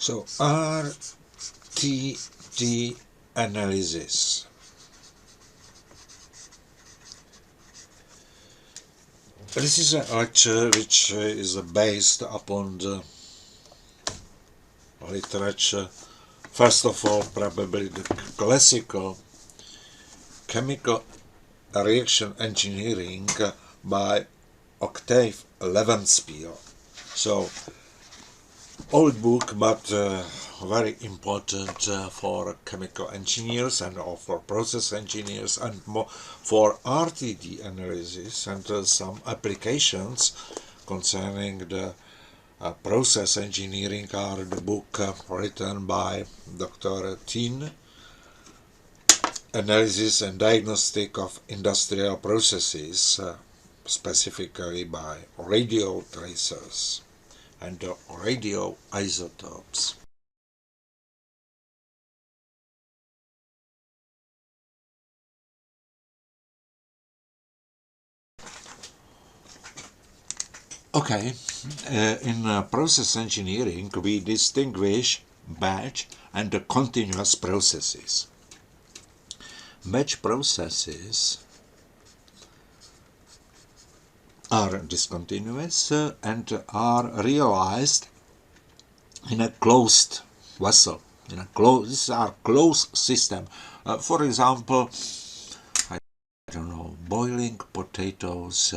So RTD analysis. This is a lecture which is based upon the literature. First of all, probably the classical chemical reaction engineering by Octave Levenspiel. So, old book, but very important for chemical engineers and for process engineers and more for RTD analysis and some applications concerning the process engineering are the book written by Dr. Tin, Analysis and Diagnostic of Industrial Processes, specifically by radio tracers and radioisotopes. Okay, in process engineering we distinguish batch and continuous processes. Batch processes are discontinuous and are realized in a closed vessel. These are closed system. For example, I don't know, boiling potatoes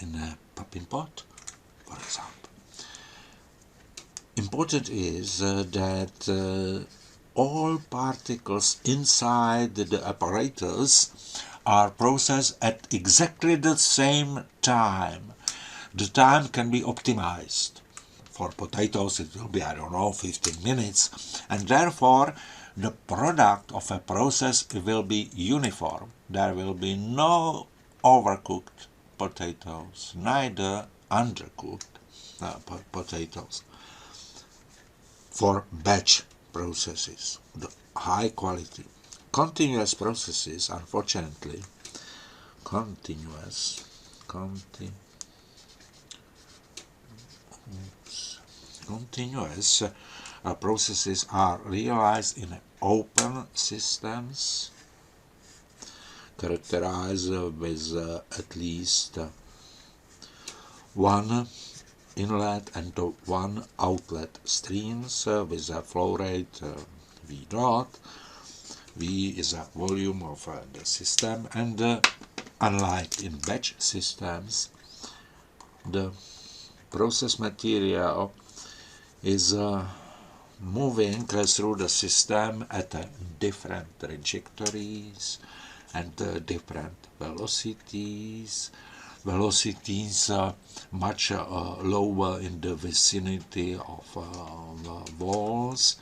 in a popping pot, for example. Important is that all particles inside the apparatus are processed at exactly the same time. The time can be optimized. For potatoes it will be, I don't know, 15 minutes, and therefore the product of a process will be uniform. There will be no overcooked potatoes, neither undercooked potatoes. For batch processes, the high quality. Continuous processes, unfortunately, continuous processes are realized in open systems characterized with at least one inlet and one outlet streams with a flow rate V dot. V is a volume of the system, and unlike in batch systems, the process material is moving through the system at different trajectories and different velocities. Velocities much lower in the vicinity of walls,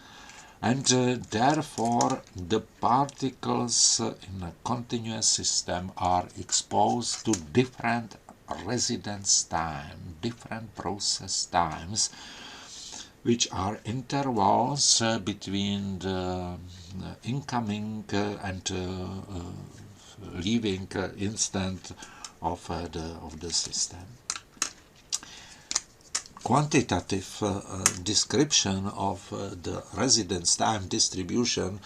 and therefore the particles in a continuous system are exposed to different residence time, different process times, which are intervals between the incoming and leaving instant of the system. Quantitative description of the residence time distribution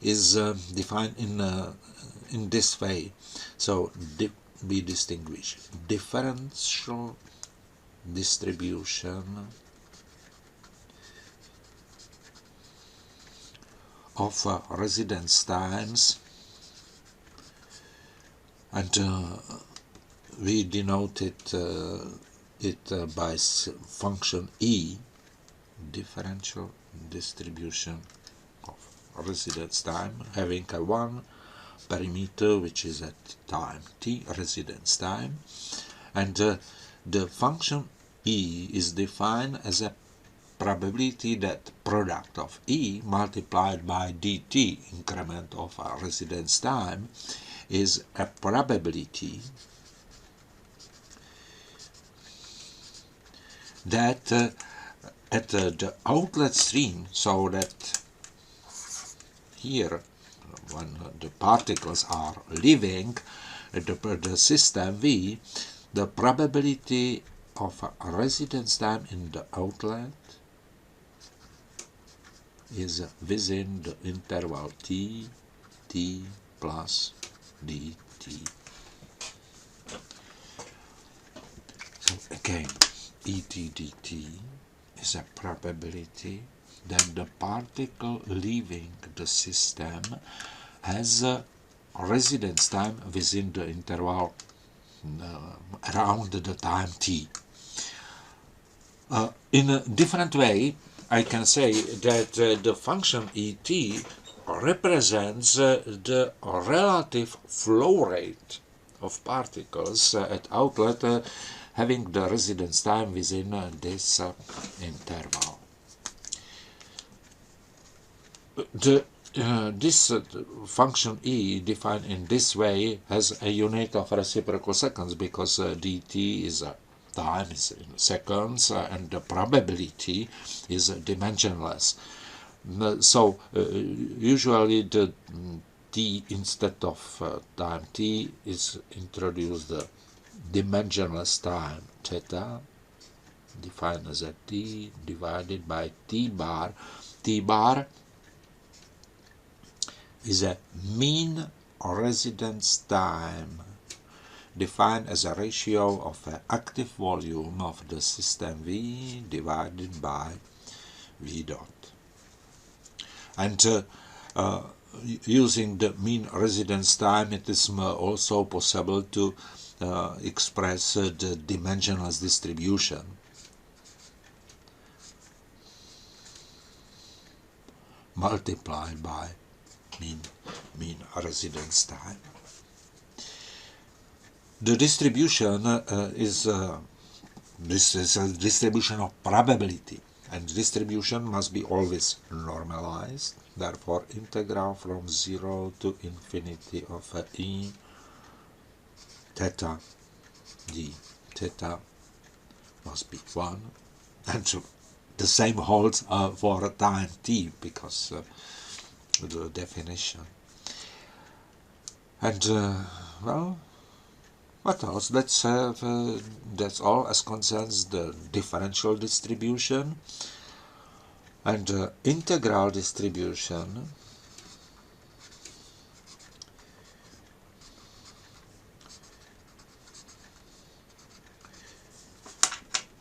is defined in this way. So we distinguish differential distribution of residence times, and we denoted it by function E, differential distribution of residence time, having a one perimeter which is at time t, residence time, and the function E is defined as a probability that product of E multiplied by dt, increment of residence time, is a probability that at the outlet stream, so that here when the particles are leaving the system V, the probability of residence time in the outlet is within the interval t plus dt. So again, et dt is a probability that the particle leaving the system has a residence time within the interval around the time t. In a different way, I can say that the function et represents the relative flow rate of particles at outlet having the residence time within this interval. This function e defined in this way has a unit of reciprocal seconds because dt is time is in seconds and the probability is dimensionless. So usually the t instead of time t is introduced the dimensionless time theta defined as a t divided by t bar. T bar is a mean residence time defined as a ratio of the active volume of the system V divided by V dot. And using the mean residence time, it is also possible to express the dimensionless distribution. Multiplied by mean residence time. The distribution is a distribution of probability, and distribution must be always normalized. Therefore, integral from 0 to infinity of e theta d theta must be 1, and the same holds for time t because the definition. And well, what else? Let's have that's all as concerns the differential distribution. And integral distribution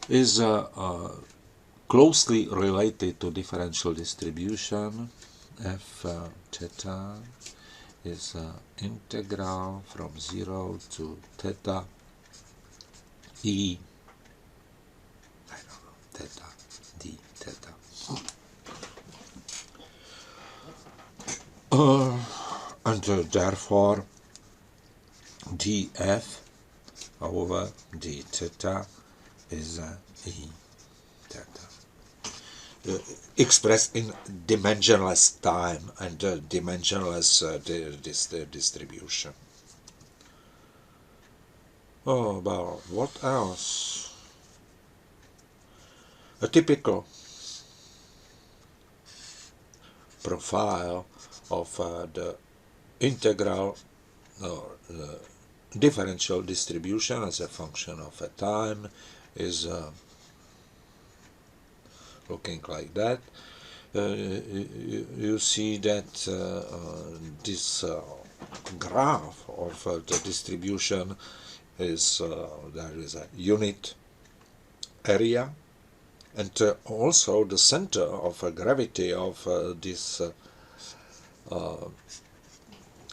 is closely related to differential distribution. F theta is integral from 0 to theta e, I don't know, theta d theta. And therefore df over d theta is e theta. Expressed in dimensionless time and dimensionless distribution. Oh, well, what else? A typical profile of the integral or the differential distribution as a function of a time is looking like that. You see that this graph of the distribution is there is a unit area, and also the center of gravity of this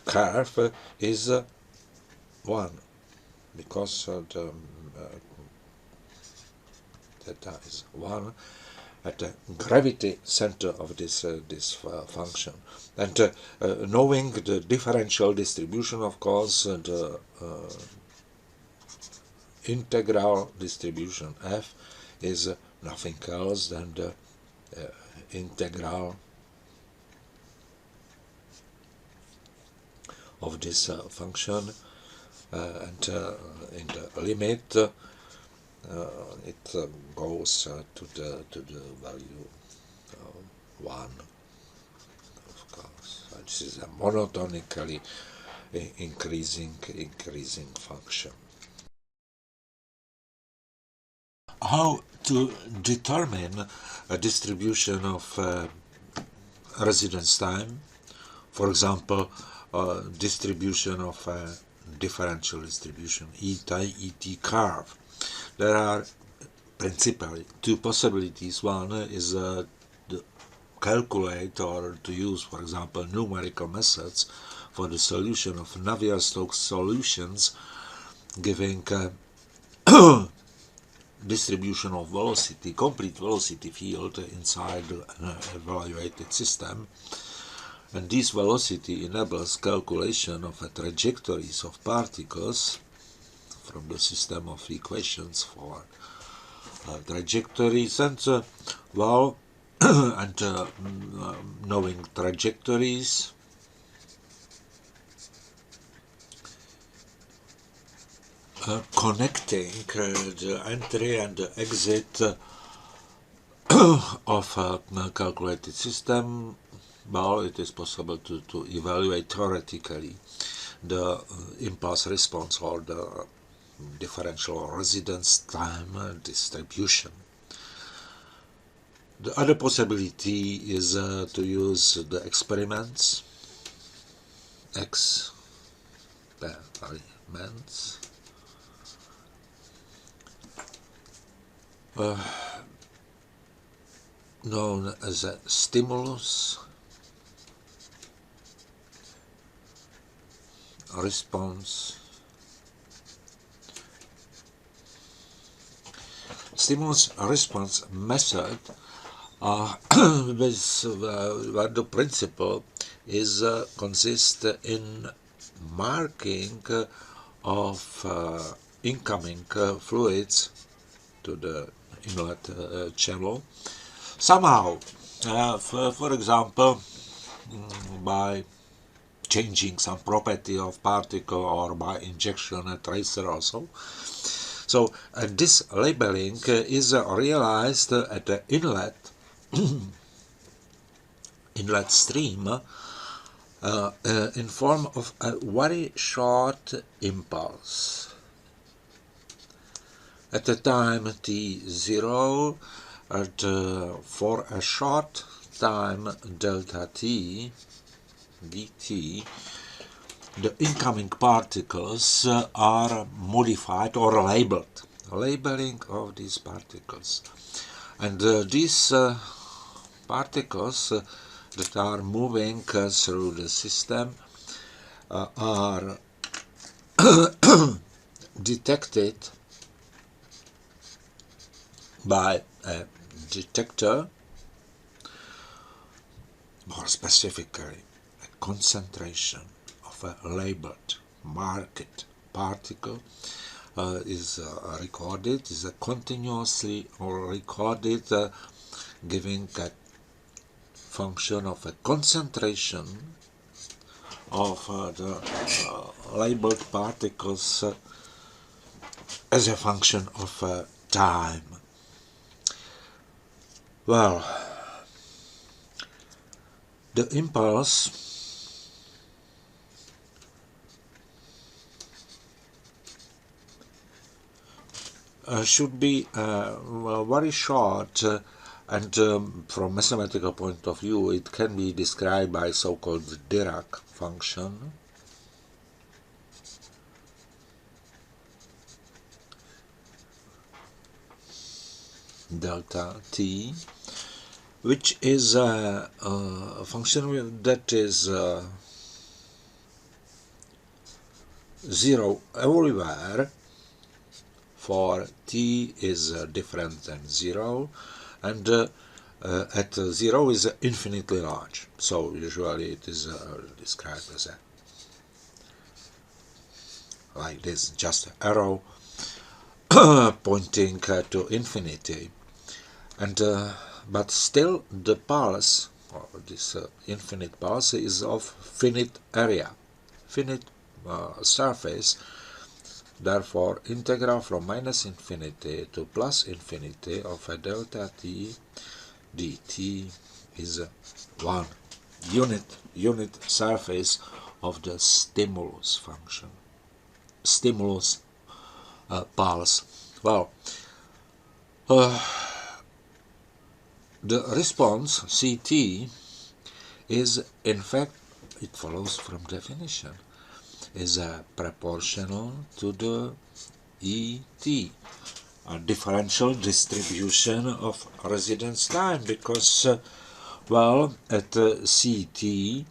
curve is 1, because the theta is 1 at the gravity center of this function. And knowing the differential distribution, of course, the integral distribution f is nothing else than the integral of this function, and in the limit it goes to the value 1, of course. This is a monotonically increasing function. How to determine a distribution of residence time. For example, distribution of a differential distribution, ET curve. There are principally two possibilities. One is to calculate or to use, for example, numerical methods for the solution of Navier-Stokes solutions, giving distribution of velocity, complete velocity field inside an evaluated system. And this velocity enables calculation of trajectories of particles from the system of equations for trajectories. And well, and knowing trajectories, connecting the entry and the exit of a calculated system, well, it is possible to evaluate theoretically the impulse response or the differential residence time distribution. The other possibility is to use the experiments, known as a stimulus response. Stimulus response method where the principle is consists in marking of incoming fluids to the inlet channel. Somehow, for example, by changing some property of particle or by injection a tracer also. So this labeling is realized at the inlet stream in form of a very short impulse. At the time t0, for a short time delta t dt, the incoming particles are modified or labeled. Labeling of these particles. And these particles that are moving through the system are detected by a detector, more specifically a concentration of a labeled, marked particle is recorded, is continuously recorded, giving a function of a concentration of the labeled particles as a function of time. Well, the impulse should be very short, and from mathematical point of view it can be described by so-called Dirac function. Delta t, which is a function that is 0 everywhere, for t is different than 0, and at 0 is infinitely large. So usually it is described as like this, just an arrow pointing to infinity. And but still the pulse, or this infinite pulse, is of finite area, finite surface. Therefore, integral from minus infinity to plus infinity of a delta t dt is one unit surface of the stimulus function, stimulus pulse. Well, the response Ct is, in fact, it follows from definition, is proportional to the ET, a differential distribution of residence time, because well, at CT,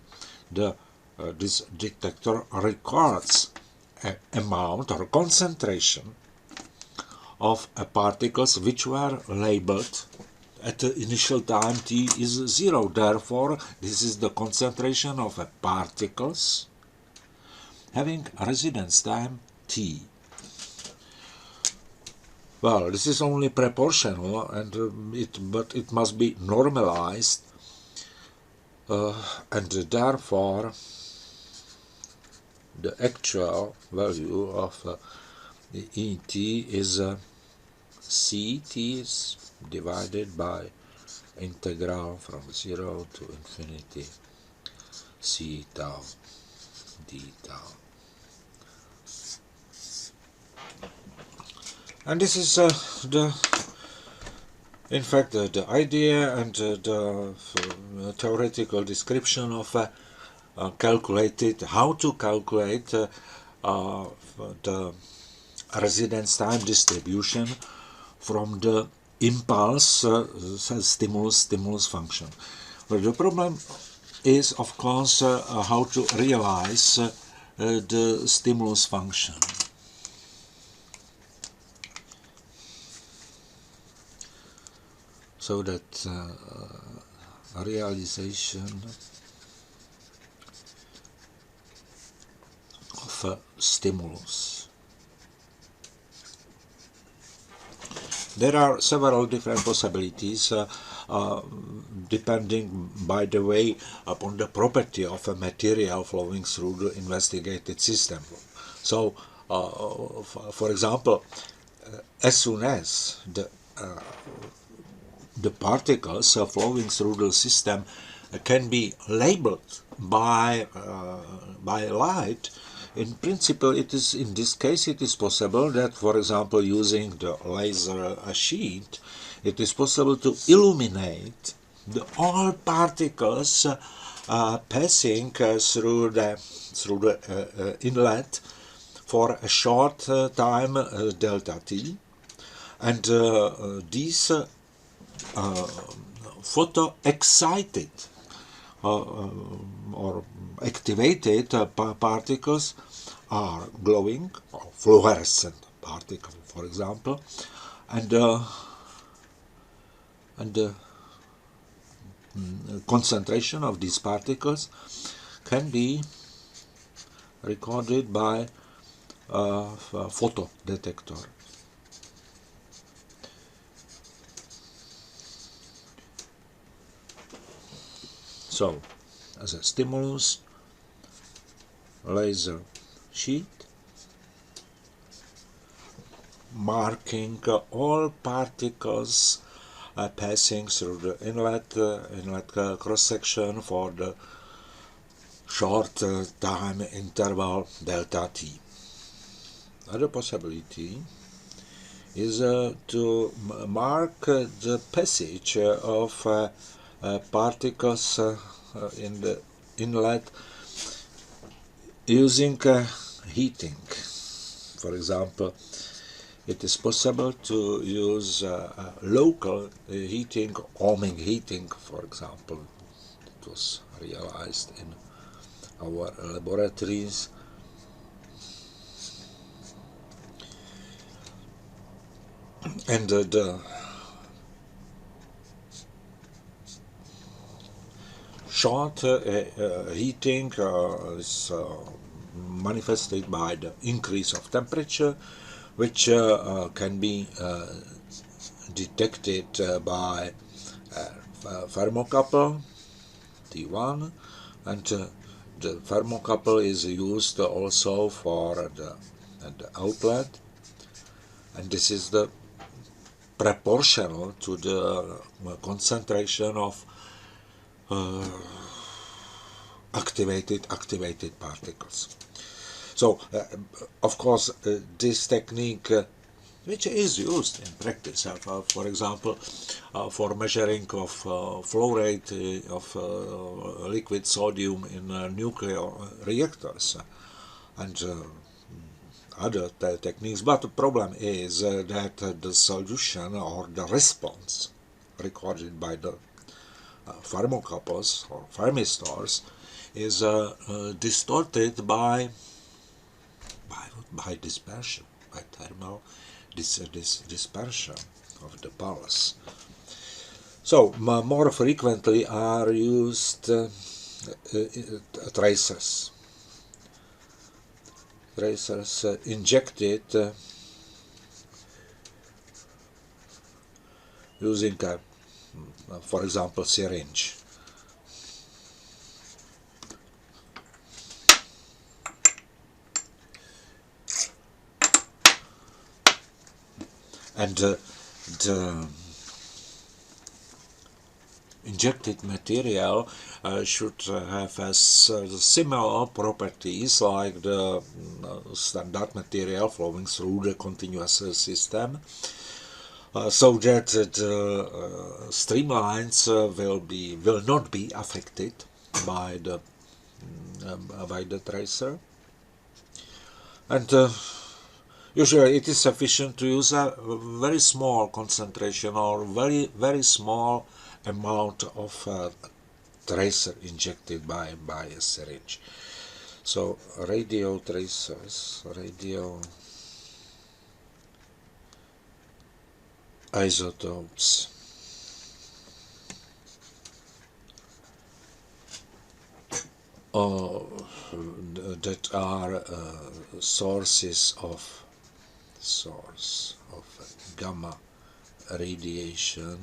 this detector records an amount or concentration of particles which were labeled at the initial time t is 0. Therefore, this is the concentration of particles having residence time t. Well, this is only proportional, and but it must be normalized, and therefore the actual value of the ET is CT is divided by integral from 0 to infinity C tau d tau. And this is in fact the idea and the theoretical description of how to calculate the residence time distribution from the impulse stimulus function. But the problem is, of course, how to realize the stimulus function. So that realization of a stimulus. There are several different possibilities depending, by the way, upon the property of a material flowing through the investigated system. So, for example, as soon as the particles flowing through the system can be labeled by light, in principle, it is, in this case, it is possible that, for example, using the laser sheet, it is possible to illuminate all particles passing through the inlet for a short time delta t, and these photo-excited or activated particles are glowing or fluorescent particles, for example, and the concentration of these particles can be recorded by a photo detector. So, as a stimulus, laser sheet, marking all particles passing through the inlet cross-section for the short time interval delta t. Other possibility is to mark the passage of particles in the inlet using heating. For example, it is possible to use local heating, homing heating, for example. It was realized in our laboratories. And the short heating is manifested by the increase of temperature, which can be detected by thermocouple T1, and the thermocouple is used also for the outlet, and this is the proportional to the concentration of activated particles. So, of course, this technique which is used in practice, for example, for measuring of flow rate of liquid sodium in nuclear reactors and other techniques. But the problem is that the solution or the response recorded by the thermocouples or thermistors is distorted by dispersion, by thermal dispersion of the pulse. So more frequently are used tracers injected using for example syringe. And the injected material should have similar properties like the standard material flowing through the continuous system, so that the streamlines will not be affected by the tracer. And usually it is sufficient to use a very small concentration or very small amount of tracer injected by a syringe. So radio tracers, radio isotopes, that are sources of gamma radiation,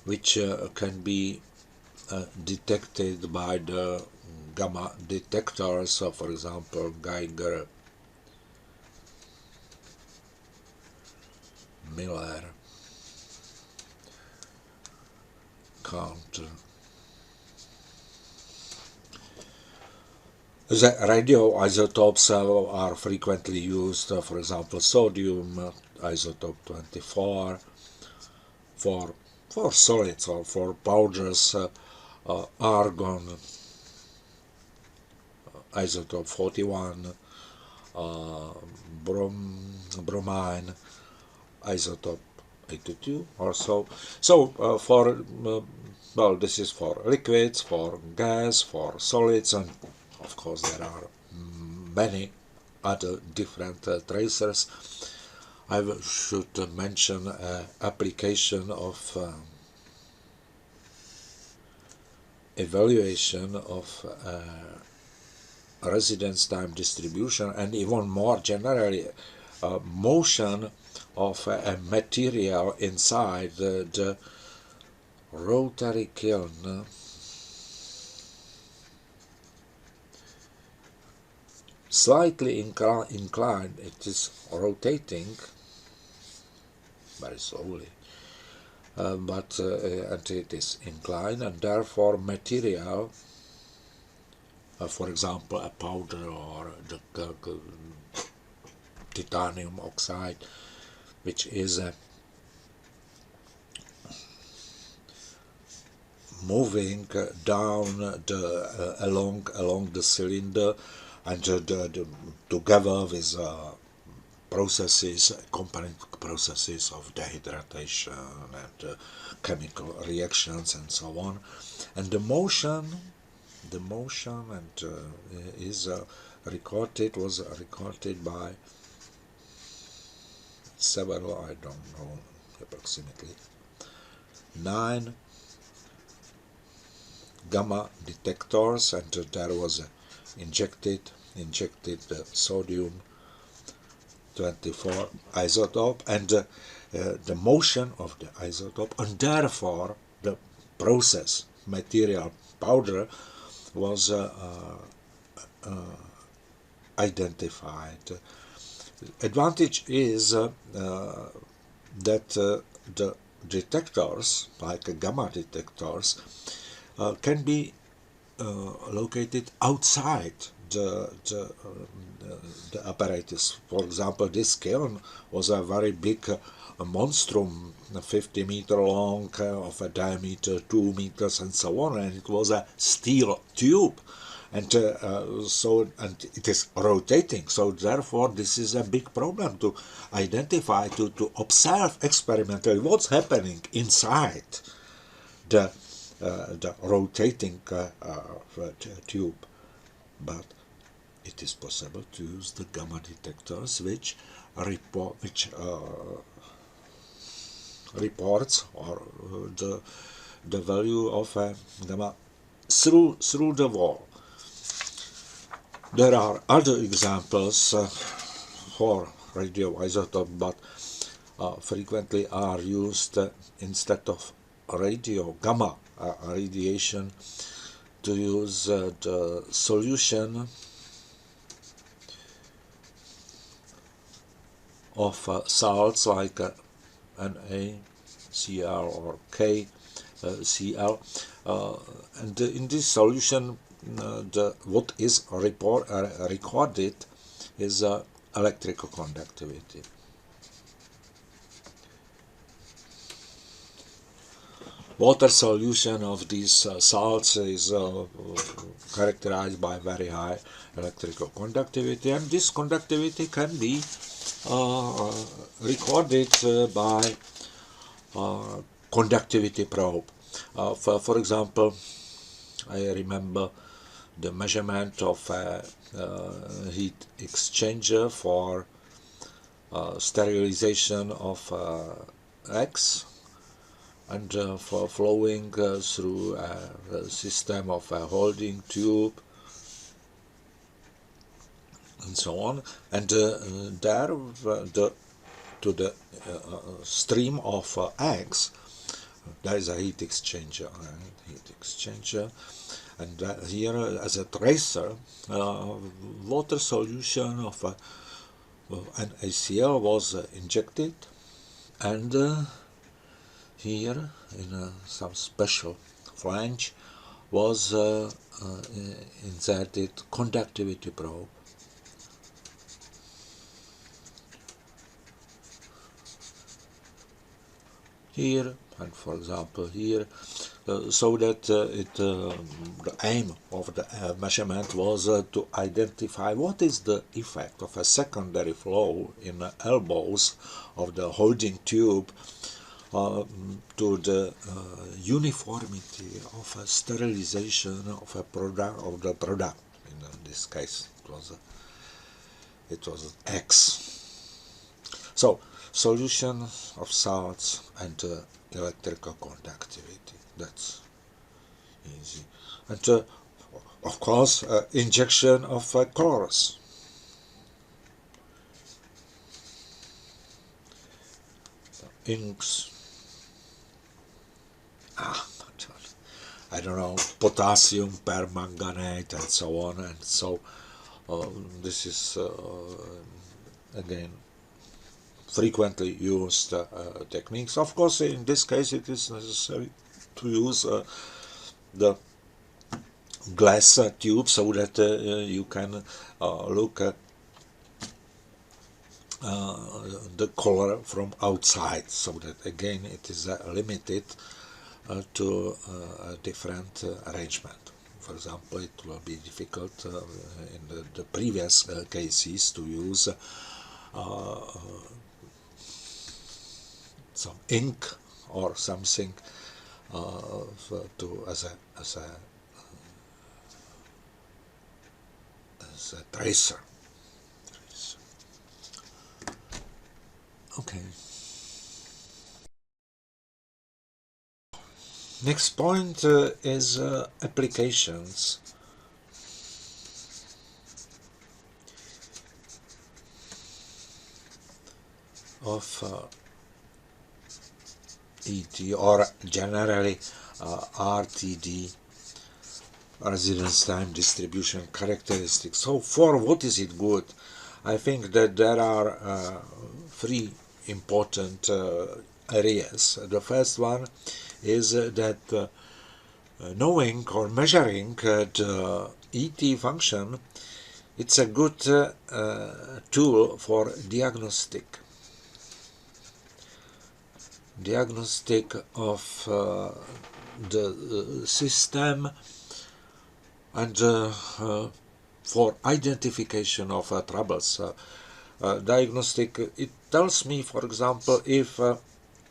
which can be detected by the gamma detectors, for example Geiger, Miller, counter. The radioisotopes are frequently used, for example sodium isotope 24, for solids or for powders, argon isotope 41, bromine isotope 82 or so. So well, this is for liquids, for gas, for solids, and of course there are many other different tracers. I should mention application of evaluation of residence time distribution, and even more generally motion of a material inside the rotary kiln. Slightly inclined, it is rotating very slowly, but and it is inclined, and therefore material, for example a powder or the titanium oxide, which is moving down along the cylinder, and together with processes, accompanying processes of dehydration and chemical reactions and so on, and the motion and is was recorded by several, I don't know, approximately 9 gamma detectors, and there was injected sodium 24 isotope, and the motion of the isotope, and therefore the process material powder was identified. Advantage is that the detectors, like gamma detectors, can be located outside the apparatus. For example, this kiln was a very big monstrum, 50 meter long, of a diameter 2 meters and so on, and it was a steel tube, and and it is rotating, so therefore this is a big problem to identify, to observe experimentally what's happening inside the rotating tube. But it is possible to use the gamma detectors which reports or the value of gamma through the wall. There are other examples for radioisotope, but frequently are used instead of radio gamma radiation, to use the solution of salts like NaCl or KCl, and in this solution what is recorded is electrical conductivity. Water solution of these salts is characterized by very high electrical conductivity, and this conductivity can be recorded by conductivity probe. For example, I remember the measurement of a heat exchanger for sterilization of eggs, and for flowing through a system of a holding tube and so on, and there to the stream of eggs there is a heat exchanger, and here as a tracer water solution of NaCl was injected, and here in some special flange was inserted conductivity probe. Here, and for example here, so that the aim of the measurement was to identify what is the effect of a secondary flow in the elbows of the holding tube to the uniformity of a sterilization of a product, of the product. In this case it was X. So solution of salts and electrical conductivity, that's easy. And of course injection of colors. Inks, I don't know, potassium permanganate and so on, and so this is again frequently used techniques. Of course, in this case it is necessary to use the glass tube so that you can look at the color from outside, so that again it is limited to a different arrangement. For example, it will be difficult in the previous cases to use some ink or something as a tracer. Okay. Next point is applications. Of ET, or generally RTD, residence time distribution characteristics. So for what is it good? I think that there are three important areas. The first one is that knowing or measuring the ET function It's a good tool for diagnostic of the system, and for identification of troubles. Diagnostic, it tells me, for example, if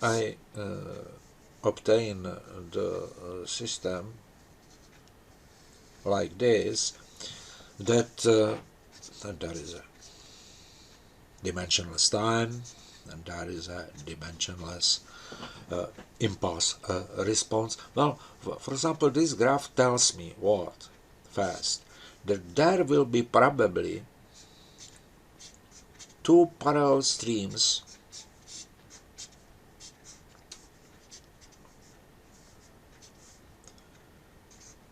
I obtain the system like this, that there is a dimensionless time, and there is a dimensionless impulse response. Well, for example, this graph tells me what? First, that there will be probably two parallel streams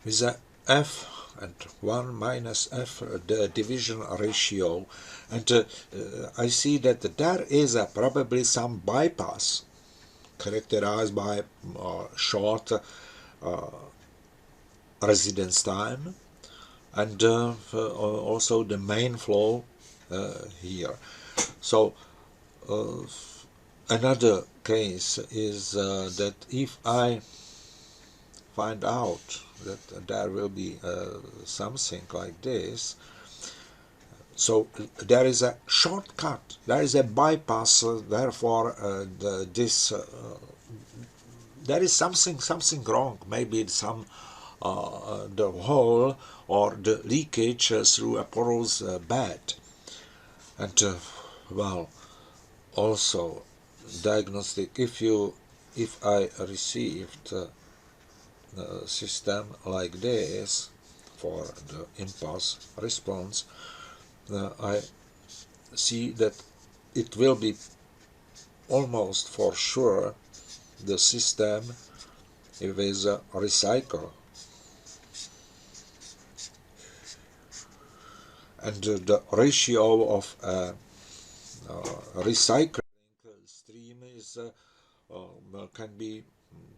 with a f and 1 minus f the division ratio, and I see that there is probably some bypass characterized by short residence time, and also the main flow here. So another case is that if I find out that there will be something like this, so there is a shortcut, there is a bypass, therefore there is something wrong, maybe some the hole or the leakage through a porous bed. And well, also diagnostic, if I received a system like this for the impulse response, I see that it will be almost for sure the system with a recycle, and the ratio of recycling stream is can be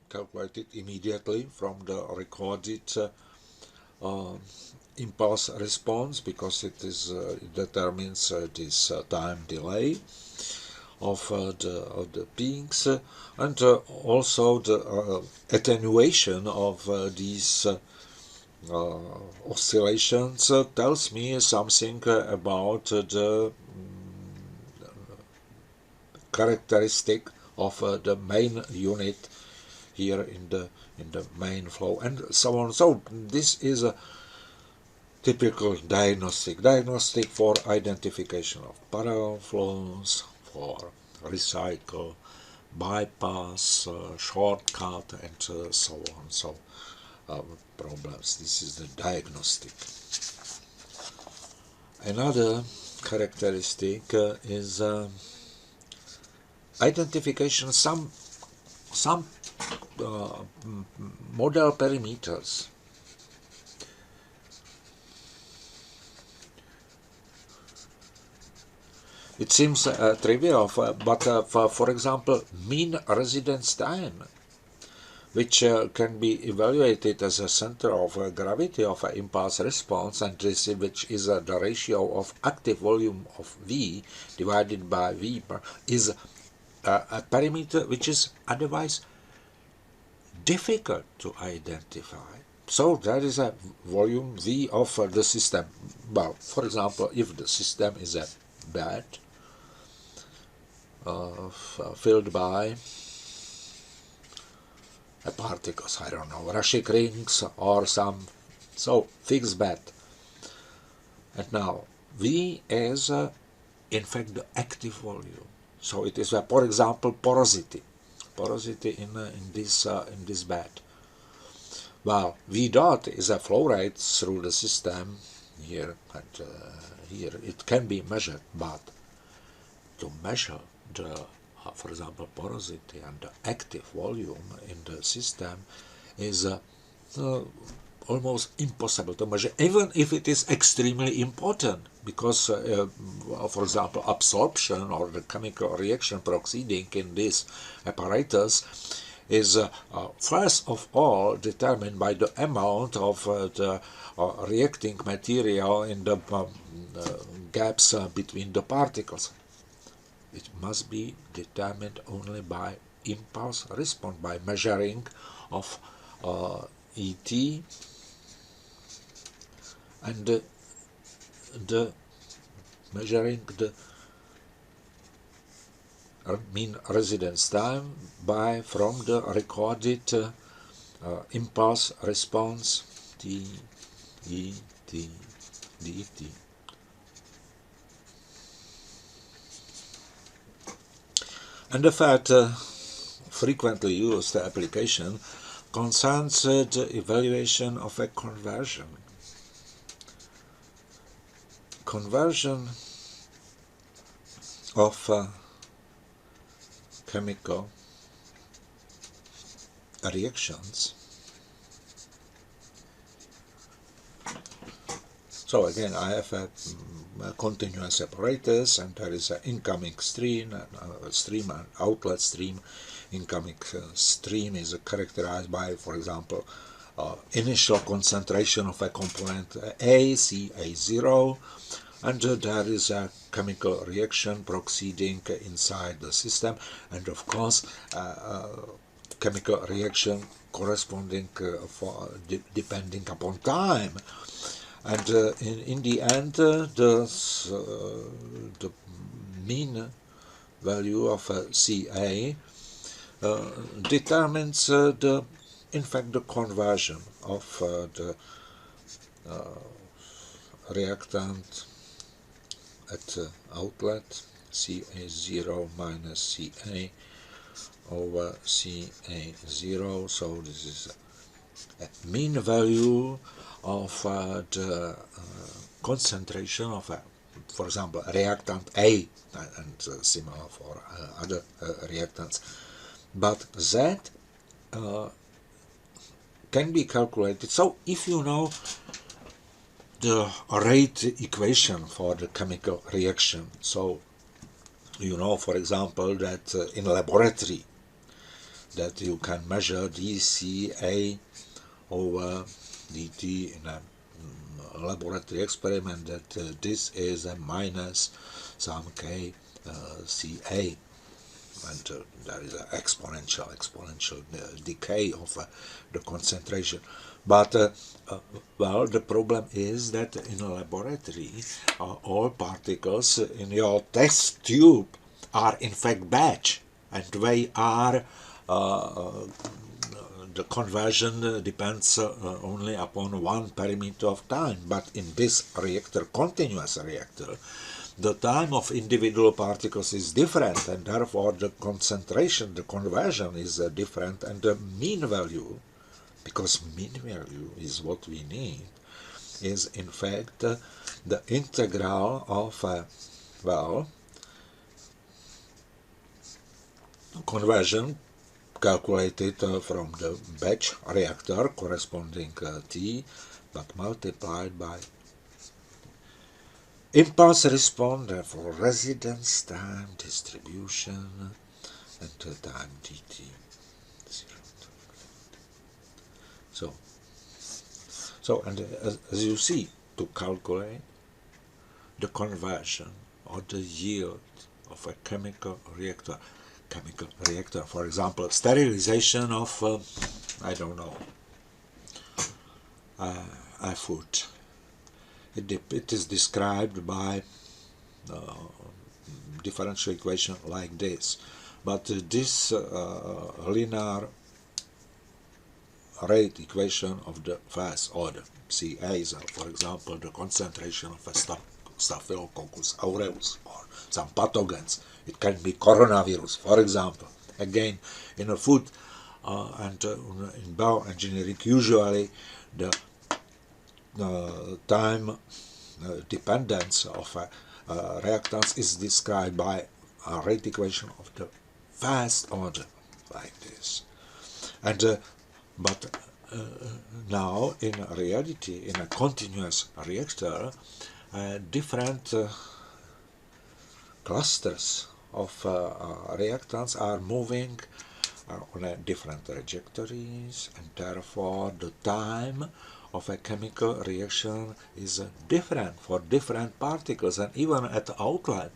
calculated immediately from the recorded impulse response, because it is it determines this time delay of the peaks, and also the attenuation of these oscillations tells me something about the characteristic of the main unit here in the main flow, and so on. So this is a typical diagnostic for identification of parallel flows, for recycle, bypass, shortcut, and so on. So problems. This is the diagnostic. Another characteristic is identification some model perimeters. It seems trivial, but for example, mean residence time, which can be evaluated as a center of gravity of impulse response, and this, which is the ratio of active volume of V divided by V, is a parameter which is otherwise difficult to identify. So there is a volume V of the system. Well, for example, if the system is a bed filled by particles, I don't know, Rashik rings or some, so fixed bed. And now V is in fact the active volume. So it is, for example, porosity in this bed. Well, V dot is a flow rate through the system here, and here it can be measured, but to measure the for example, porosity and the active volume in the system is almost impossible to measure, even if it is extremely important, because, for example, absorption or the chemical reaction proceeding in this apparatus is first of all determined by the amount of the reacting material in the gaps between the particles. It must be determined only by impulse response, by measuring of ET and the measuring the mean residence time from the recorded impulse response T E T D T. And the third frequently used application concerns the evaluation of a conversion. Conversion of chemical reactions. So again, I have a continuous apparatus, and there is an incoming stream, and outlet stream. Incoming stream is characterized by, for example, initial concentration of a component A, Ca0, and there is a chemical reaction proceeding inside the system, and of course chemical reaction corresponding depending upon time. And in the end, the mean value of Ca determines in fact the conversion of the reactant at outlet Ca0 minus Ca over Ca0. So this is a mean value of the concentration of, for example, reactant A, and similar for other reactants. But that can be calculated. So if you know the rate equation for the chemical reaction, so you know, for example, that in a laboratory that you can measure dCA over dt in a laboratory experiment, that this is a minus some K Ca, and there is an exponential decay of the concentration. But well, the problem is that in a laboratory all particles in your test tube are in fact batch, and they are the conversion depends only upon one parameter of time. But in this reactor, continuous reactor, the time of individual particles is different, and therefore the concentration, the conversion is different, and the mean value, because mean value is what we need, is in fact the integral of well, conversion calculated from the batch reactor corresponding T, but multiplied by impulse response for residence time distribution and time dt. So and as you see, to calculate the conversion or the yield of a chemical reactor, for example, sterilization of I don't know, a food. It is described by differential equation like this, but this linear rate equation of the first order, Ca is, for example, the concentration of a Staphylococcus aureus or some pathogens. It can be coronavirus, for example. Again, in a food and in bioengineering, usually the time dependence of reactants is described by a rate equation of the first order, like this. And but now, in reality, in a continuous reactor, different clusters of reactants are moving on a different trajectories, and therefore the time of a chemical reaction is different for different particles, and even at the outlet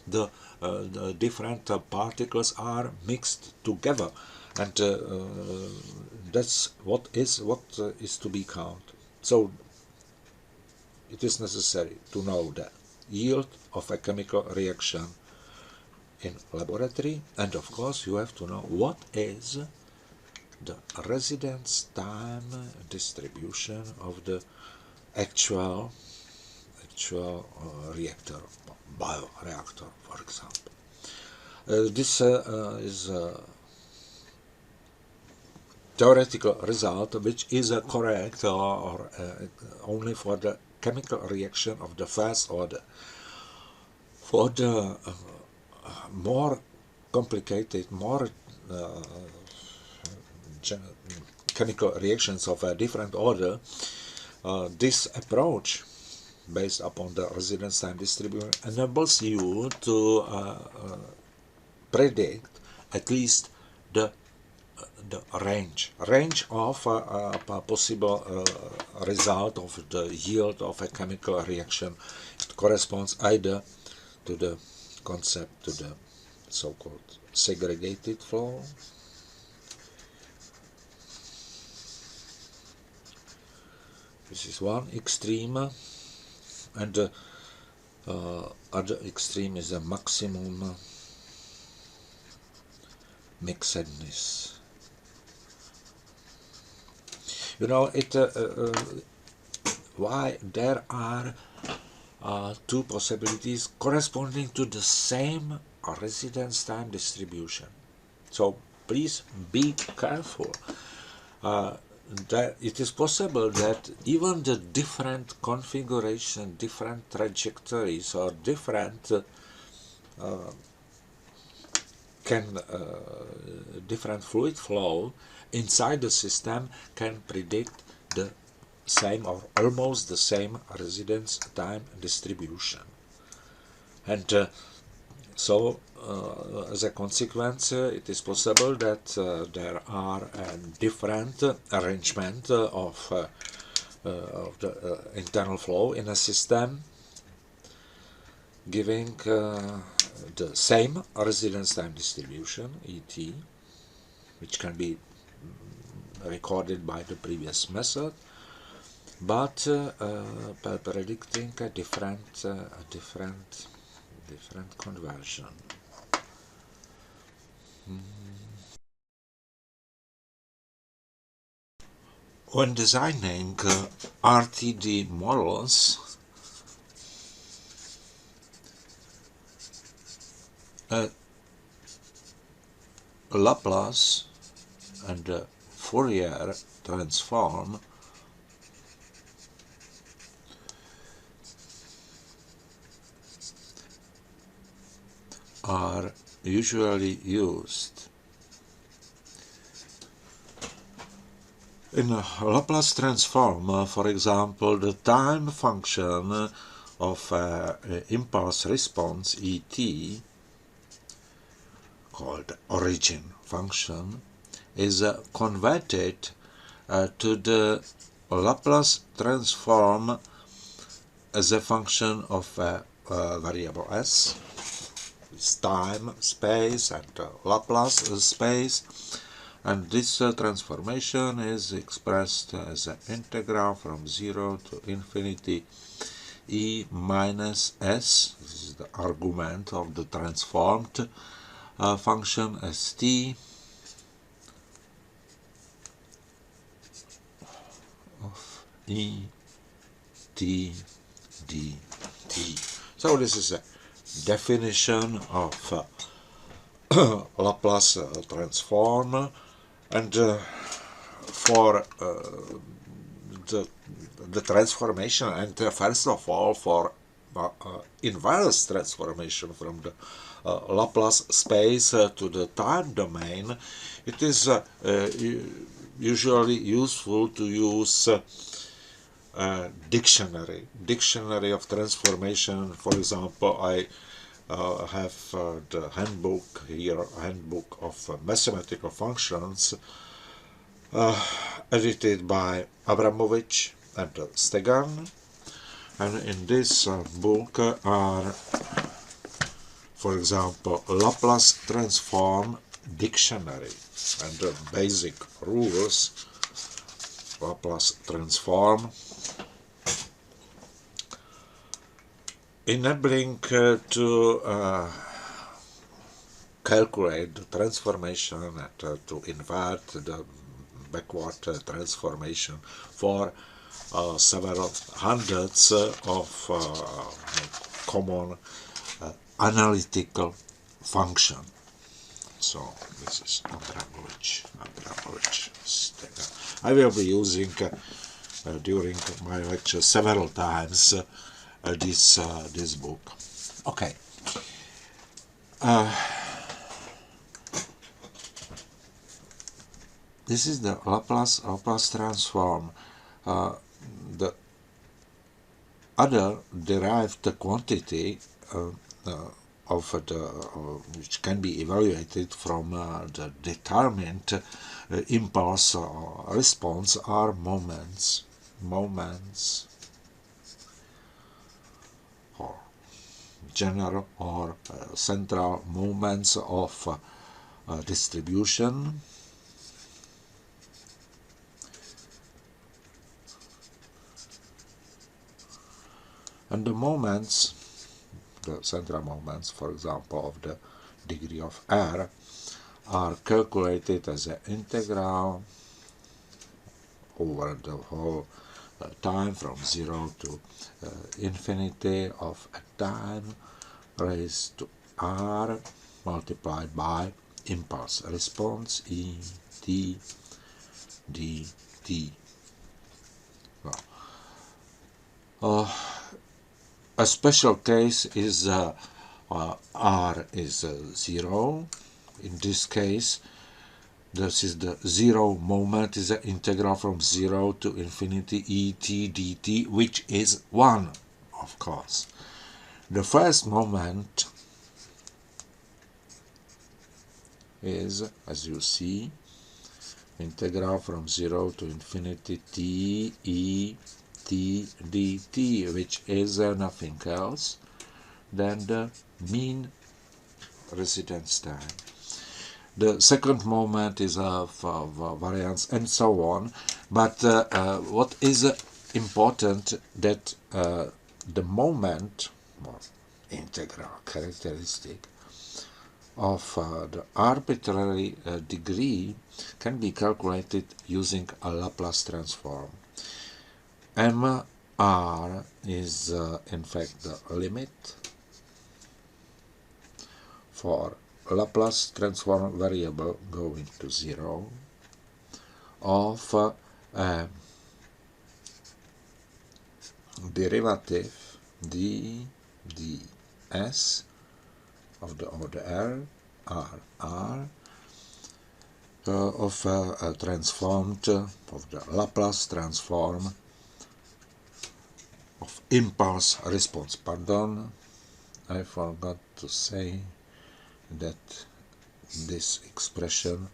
the different particles are mixed together, and that's what is to be counted. So it is necessary to know the yield of a chemical reaction in laboratory, and of course you have to know what is the residence time distribution of the actual reactor, bioreactor, for example. This is a theoretical result which is correct or only for the chemical reaction of the first order. For the more complicated, more chemical reactions of a different order, this approach based upon the residence time distribution enables you to predict at least the range of possible result of the yield of a chemical reaction. It corresponds either to the concept, to the so-called segregated flow, this is one extreme, and the other extreme is the maximum mixedness. You know, why there are two possibilities corresponding to the same residence time distribution. So please be careful. That it is possible that even the different configuration, different trajectories, or different different fluid flow inside the system can predict the same or almost the same residence time distribution. And so as a consequence, it is possible that there are different arrangement of the internal flow in a system giving the same residence time distribution, ET, which can be recorded by the previous method, but by predicting a different conversion. When designing RTD models, Laplace and Fourier transform are usually used. In a Laplace transform, for example, the time function of impulse response ET, called origin function, is converted to the Laplace transform as a function of variable s, time, space, and Laplace space, and this transformation is expressed as an integral from 0 to infinity e minus s. This is the argument of the transformed function st of e t dt. So this is a definition of Laplace transform, and for the transformation, and first of all for inverse transformation from the Laplace space to the time domain, it is usually useful to use dictionary of transformation. For example, I have the handbook here, handbook of mathematical functions, edited by Abramovich and Stegan. And in this book are, for example, Laplace transform dictionary and the basic rules. Laplace transform, enabling to calculate the transformation and to invert the backward transformation for several hundreds of common analytical function. So this is Abramovich. I will be using during my lecture several times this book. Okay. This is the Laplace transform. The other derived quantity of the which can be evaluated from the determined impulse response are moments or general or central moments of distribution. And the moments, the central moments, for example, of the degree of R, are calculated as an integral over the whole time from 0 to infinity of a time raised to R multiplied by impulse response E t dt. Well, a special case is R is 0. In this case, this is the zero moment, is the integral from 0 to infinity et dt, which is 1, of course. The first moment is, as you see, integral from 0 to infinity t e t dt, which is nothing else than the mean residence time. The second moment is of variance and so on, but what is important that the moment or integral characteristic of the arbitrary degree can be calculated using a Laplace transform. MR is in fact the limit for Laplace transform variable going to 0 of a derivative d ds of the order R of a transformed of the Laplace transform of impulse response. Pardon, I forgot to say that this expression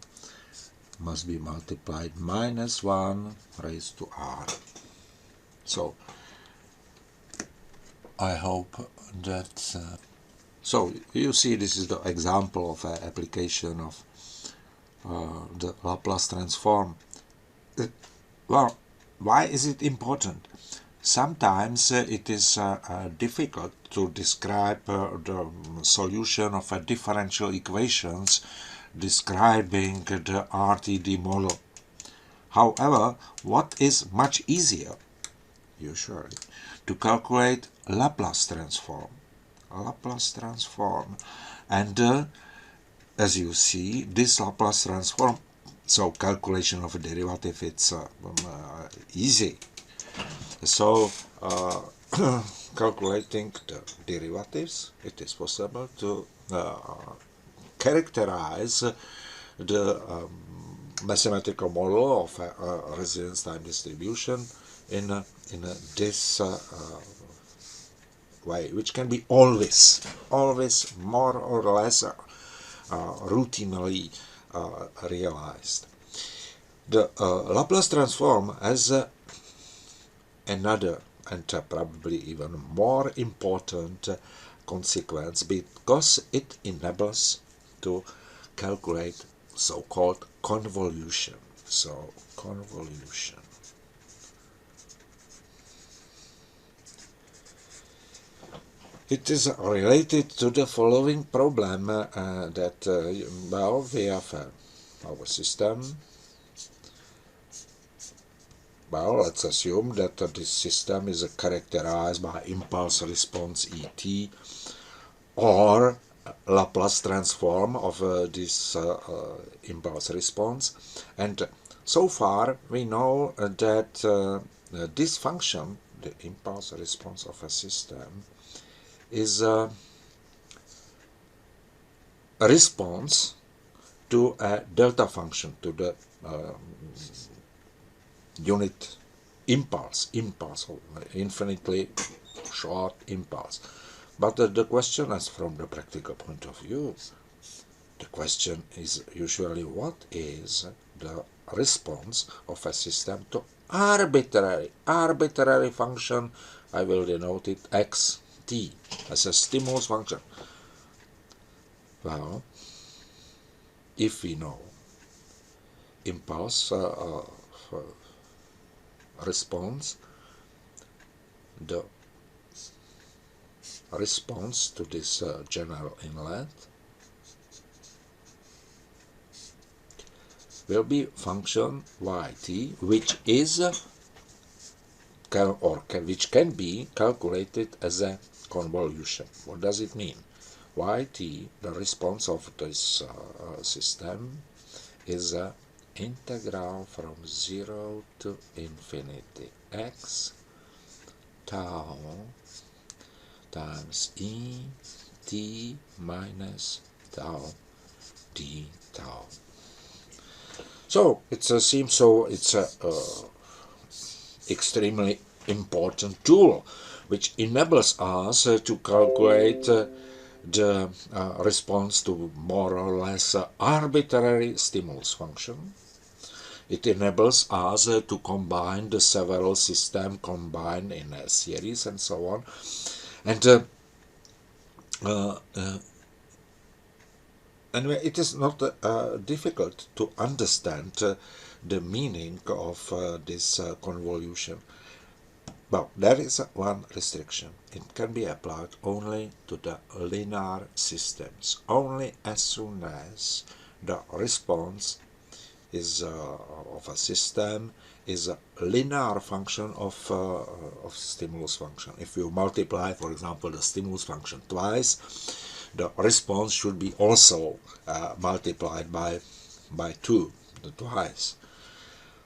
must be multiplied minus 1 raised to R. So I hope that so you see, this is the example of an application of the Laplace transform. Well, why is it important? Sometimes it is difficult to describe the solution of a differential equations describing the RTD model. However, what is much easier, usually, to calculate Laplace transform. And as you see, this Laplace transform, so calculation of a derivative, it's easy. So calculating the derivatives, it is possible to characterize the mathematical model of a residence time distribution in this way, which can be always more or less routinely realized. The Laplace transform has another and probably even more important consequence, because it enables to calculate so-called convolution. So convolution. It is related to the following problem that, well, we have our system. Well, let's assume that this system is characterized by impulse response et, or Laplace transform of this impulse response. And so far we know that this function, the impulse response of a system, is a response to a delta function, to the unit impulse, infinitely short impulse. But the question is, from the practical point of view, the question is usually what is the response of a system to arbitrary function. I will denote it xt as a stimulus function. Well, if we know impulse response, the response to this general inlet will be function yt, which is which can be calculated as a convolution. What does it mean? Yt, the response of this system, is a integral from 0 to infinity x tau times e t minus tau d tau. So it seems so it's a extremely important tool which enables us to calculate the response to more or less arbitrary stimulus function. It enables us to combine the several systems combined in a series and so on. And it is not difficult to understand the meaning of this convolution. Well, there is one restriction. It can be applied only to the linear systems, only as soon as the response is of a system is a linear function of stimulus function. If you multiply, for example, the stimulus function twice, the response should be also multiplied by 2, twice.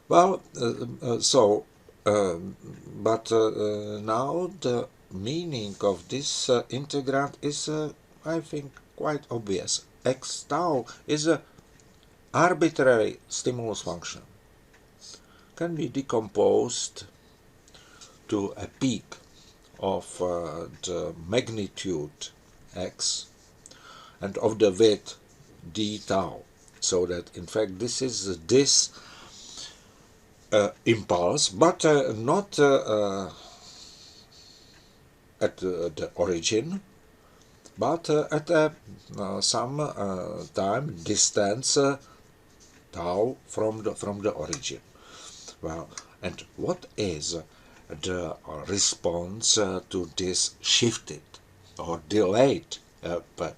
Well, but now the meaning of this integrand is, I think, quite obvious. X tau is a arbitrary stimulus function, can be decomposed to a peak of the magnitude x and of the width d tau, so that in fact this is this impulse, but not at the origin, but at some time distance tau from the origin. Well, and what is the response to this shifted or delayed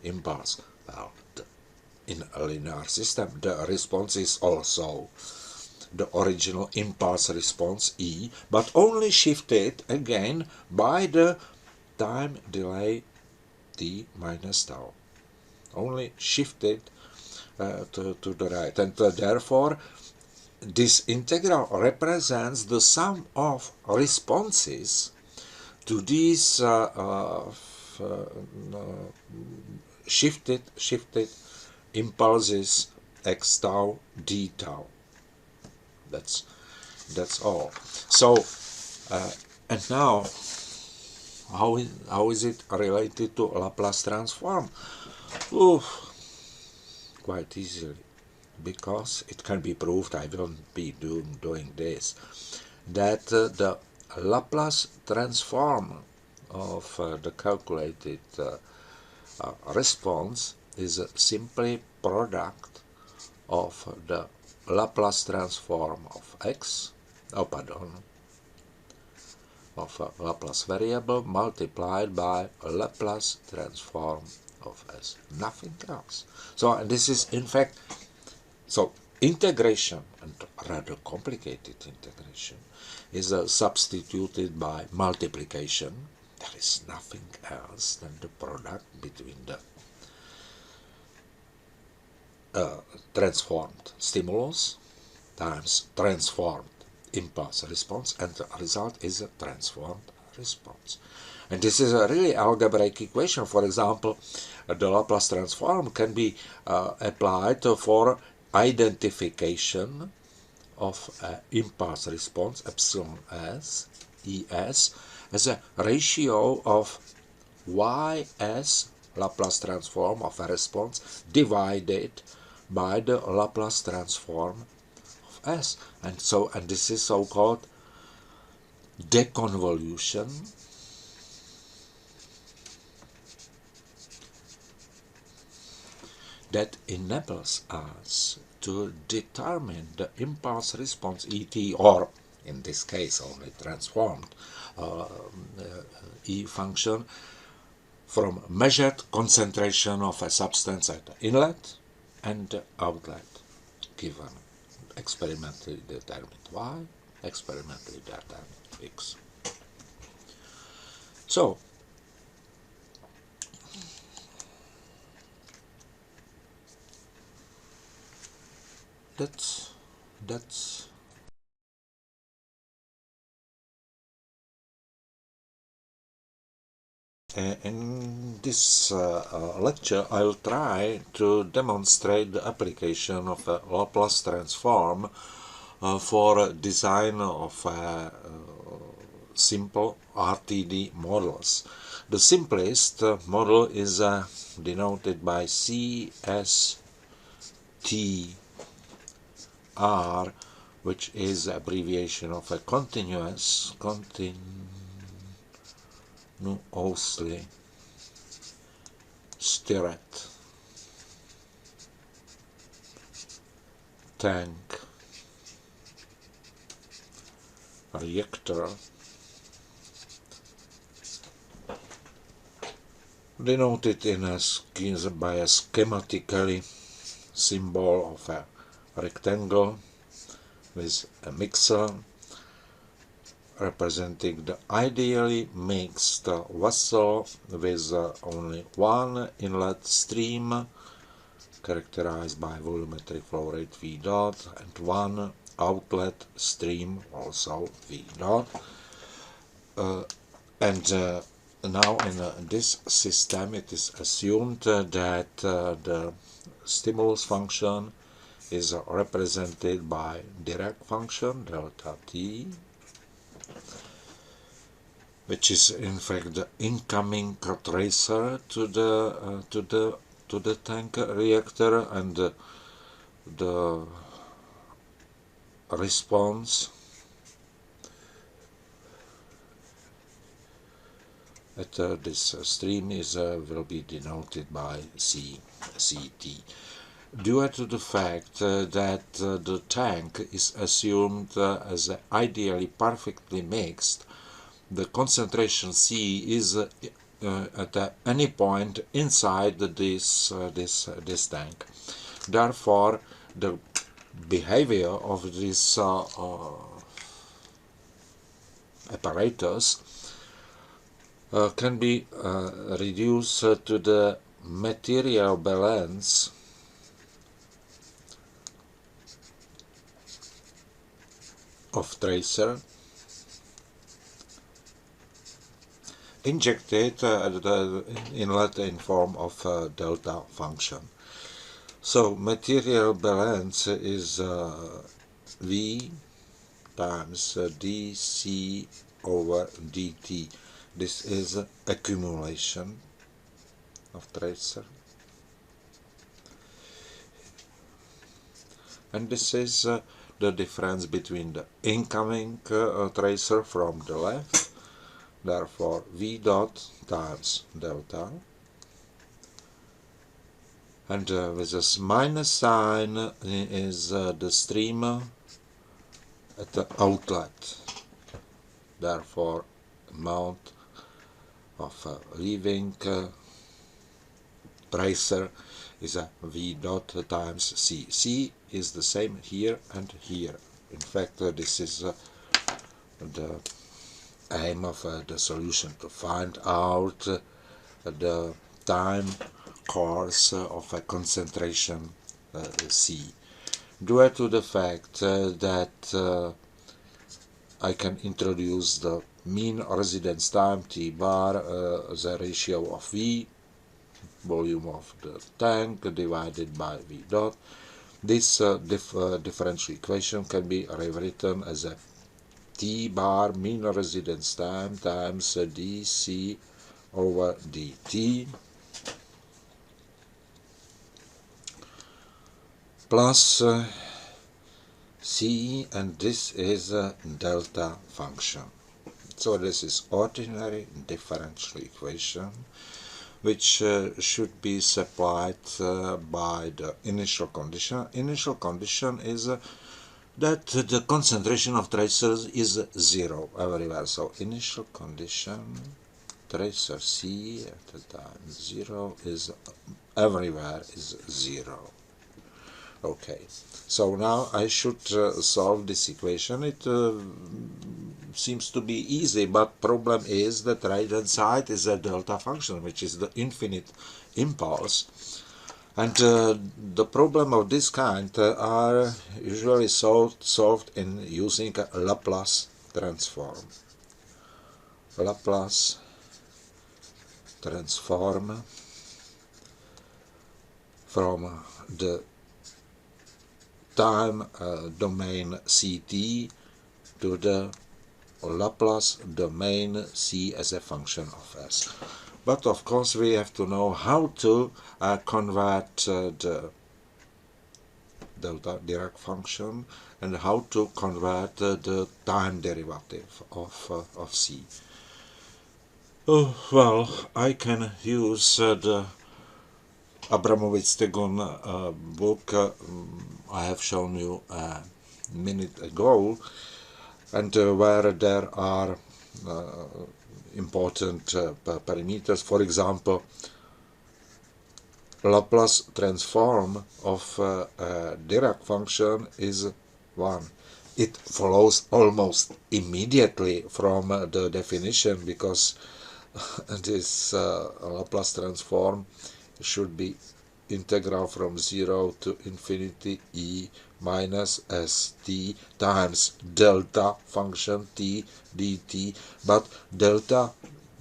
impulse? Well, in a linear system, the response is also the original impulse response E, but only shifted again by the time delay t minus tau. Only shifted to the right, and therefore this integral represents the sum of responses to these shifted impulses x tau d tau. That's all. So and now How is it related to Laplace transform? Oof, quite easily, because it can be proved, I won't be doing this, that the Laplace transform of the calculated response is simply product of the Laplace transform of x, of a Laplace variable multiplied by a Laplace transform of s, nothing else. So this is in fact, so integration, and rather complicated integration, is substituted by multiplication. There is nothing else than the product between the transformed stimulus times transformed impulse response, and the result is a transformed response. And this is a really algebraic equation. For example, the Laplace transform can be applied for identification of impulse response epsilon s, es, as a ratio of ys, Laplace transform of a response, divided by the Laplace transform of s. And this is so-called deconvolution that enables us to determine the impulse response et, or in this case only transformed E function, from measured concentration of a substance at the inlet and outlet given experimentally determined y, experimentally determined x. So that's in this lecture, I'll try to demonstrate the application of a Laplace transform for design of simple RTD models. The simplest model is denoted by CSTR, which is abbreviation of a continuously stirred tank reactor, denoted by a schematically symbol of a rectangle with a mixer representing the ideally mixed vessel with only one inlet stream characterized by volumetric flow rate V dot and one outlet stream, also V dot. Now in this system it is assumed that the stimulus function is represented by Dirac function delta t, which is in fact the incoming tracer to the tank reactor, and the response at this stream will be denoted by CT. Due to the fact that the tank is assumed as ideally perfectly mixed, the concentration C is at any point inside this tank. Therefore, the behavior of this apparatus can be reduced to the material balance of tracer injected at the inlet in form of delta function. So material balance is V times dc over dt. This is accumulation of tracer, and this is the difference between the incoming tracer from the left, therefore V dot times delta, and with this minus sign is the stream at the outlet, therefore amount of leaving tracer is a V dot times C. C is the same here and here. In fact, this is the aim of the solution, to find out the time course of a concentration C. Due to the fact that I can introduce the mean residence time T bar, the ratio of V, volume of the tank divided by V dot. This differential equation can be rewritten as a T bar mean residence time times dc over dt plus c, and this is a delta function. So this is ordinary differential equation, which should be supplied by the initial condition. Initial condition is that the concentration of tracers is 0 everywhere. So initial condition, tracer C at the time 0 is everywhere is 0. Okay, so now I should solve this equation. It seems to be easy, but problem is that right hand side is a delta function, which is the infinite impulse, and the problem of this kind are usually solved in using a Laplace transform. Laplace transform from the time domain Ct to the Laplace domain C as a function of S. But of course we have to know how to convert the delta Dirac function and how to convert the time derivative of C. Oh, well, I can use the Abramovich-Stegun book I have shown you a minute ago, and where there are important parameters. For example, Laplace transform of a Dirac function is 1. It follows almost immediately from the definition, because this Laplace transform should be integral from 0 to infinity e minus st times delta function t dt, but delta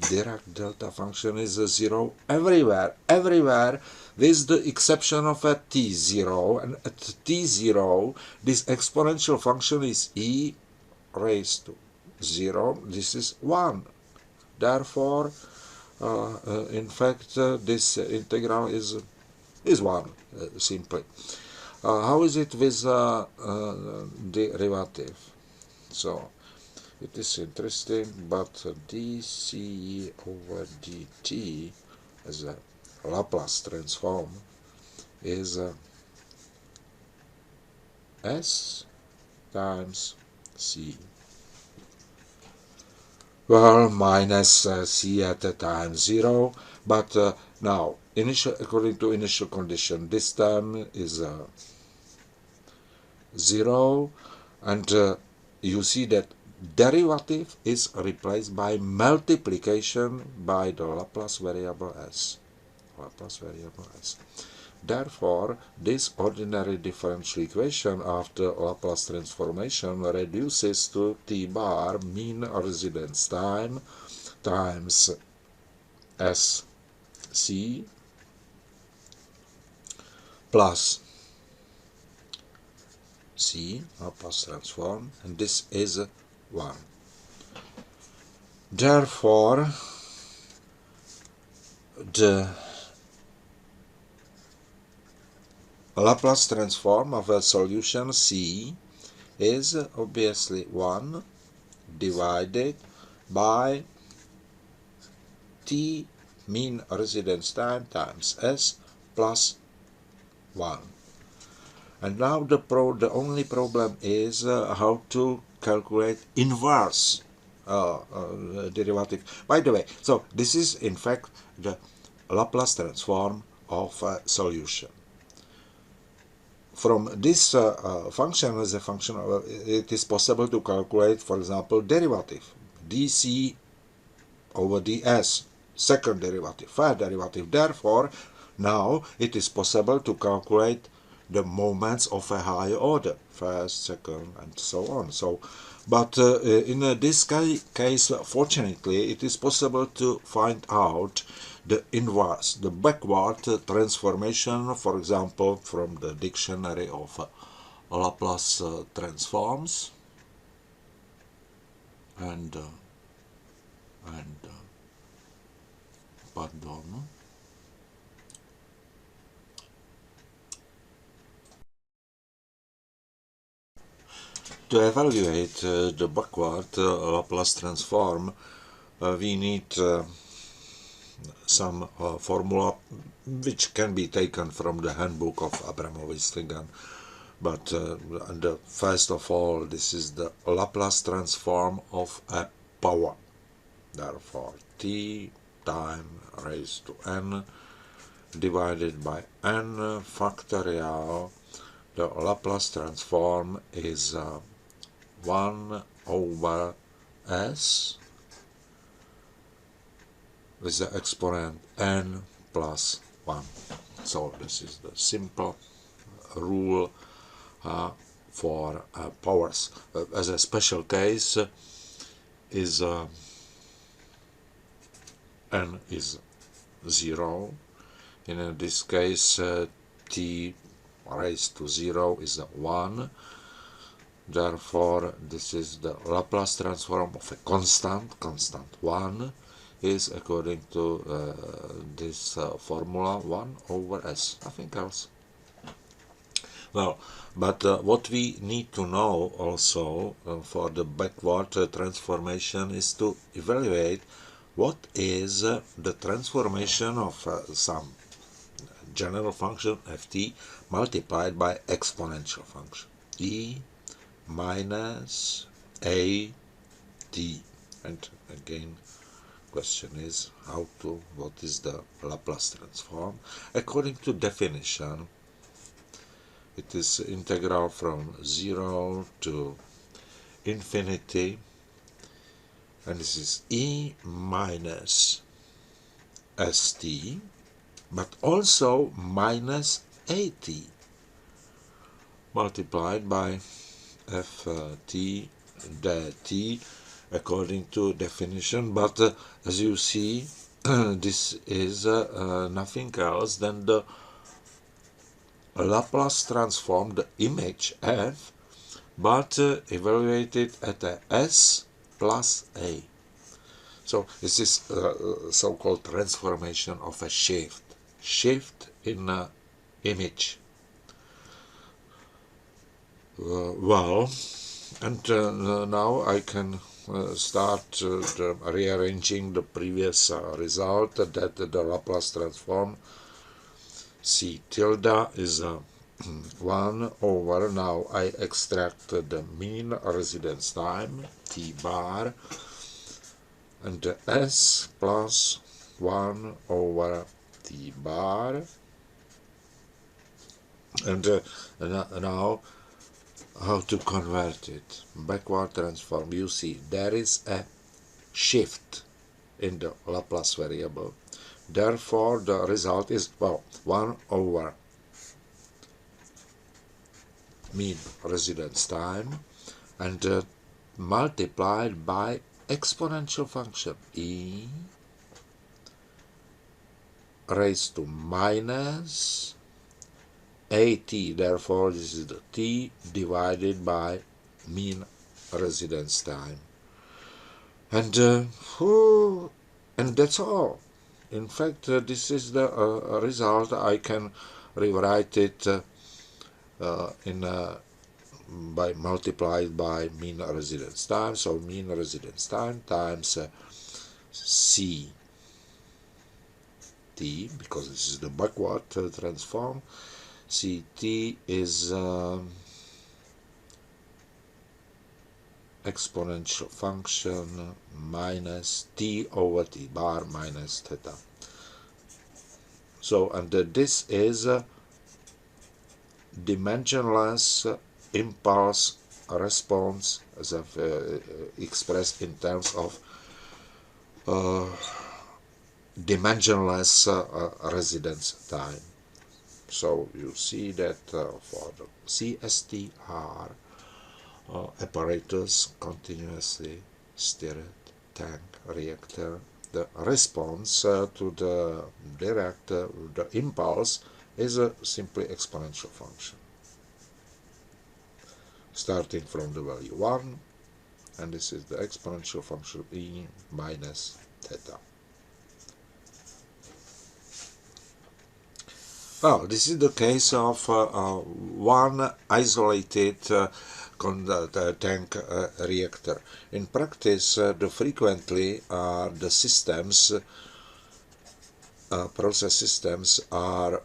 Dirac delta function is 0 everywhere with the exception of a t0, and at t0 this exponential function is e raised to 0, this is 1. Therefore in fact this integral is 1 simply. How is it with derivative? So it is interesting, but dc over dt as a Laplace transform is s times c. Well, minus c at the time 0, but now according to initial condition, this term is 0, and you see that derivative is replaced by multiplication by the Laplace variable s. Laplace variable s. Therefore, this ordinary differential equation after Laplace transformation reduces to T bar mean residence time times SC plus C, Laplace transform, and this is 1. Therefore, the Laplace transform of a solution C is obviously 1 divided by t mean residence time times s plus 1. And now the only problem is how to calculate inverse derivative. By the way, so this is in fact the Laplace transform of a solution. From this function as a function, it is possible to calculate, for example, derivative dc over ds, second derivative, third derivative. Therefore, now it is possible to calculate the moments of a higher order, first, second, and so on. So, but in this case, fortunately, it is possible to find out the inverse, the backward transformation, for example, from the dictionary of Laplace transforms, and pardon. To evaluate the backward Laplace transform, we need some formula which can be taken from the handbook of Abramovich-Stigan. But first of all, this is the Laplace transform of a power. Therefore, t time raised to n divided by n factorial. The Laplace transform is 1 over s with the exponent n plus 1. So this is the simple rule for powers. As a special case is n is 0. In this case t raised to 0 is 1. Therefore, this is the Laplace transform of a constant 1 is according to this formula 1 over s, nothing else. Well, but what we need to know also for the backward transformation is to evaluate what is the transformation of some general function ft multiplied by exponential function e minus a t. And again, question is what is the Laplace transform? According to definition, it is integral from 0 to infinity, and this is e minus st, but also minus at multiplied by ft dt according to definition. But as you see, this is nothing else than the Laplace transform, the image f, but evaluated at a s plus a. So this is so-called transformation of a shift in image. Well, and now I can start rearranging the previous result, that the Laplace transform C tilde is 1 over, now I extract the mean residence time, t bar, and s plus 1 over t bar. And now how to convert it? Backward transform. You see, there is a shift in the Laplace variable. Therefore, the result is, well, 1 over mean residence time and multiplied by exponential function e raised to minus at. Therefore, this is the t divided by mean residence time. And and that's all. In fact, this is the result. I can rewrite it in by multiplied by mean residence time. So mean residence time times c t, because this is the backward transform. Ct is exponential function minus t over t bar minus theta. So, and this is dimensionless impulse response as expressed in terms of dimensionless residence time. So you see that for the CSTR apparatus, continuously stirred tank reactor, the response to the direct the impulse is a simply exponential function, starting from the value 1, and this is the exponential function e minus theta. Well, this is the case of one isolated tank reactor. In practice, frequently the systems, process systems, are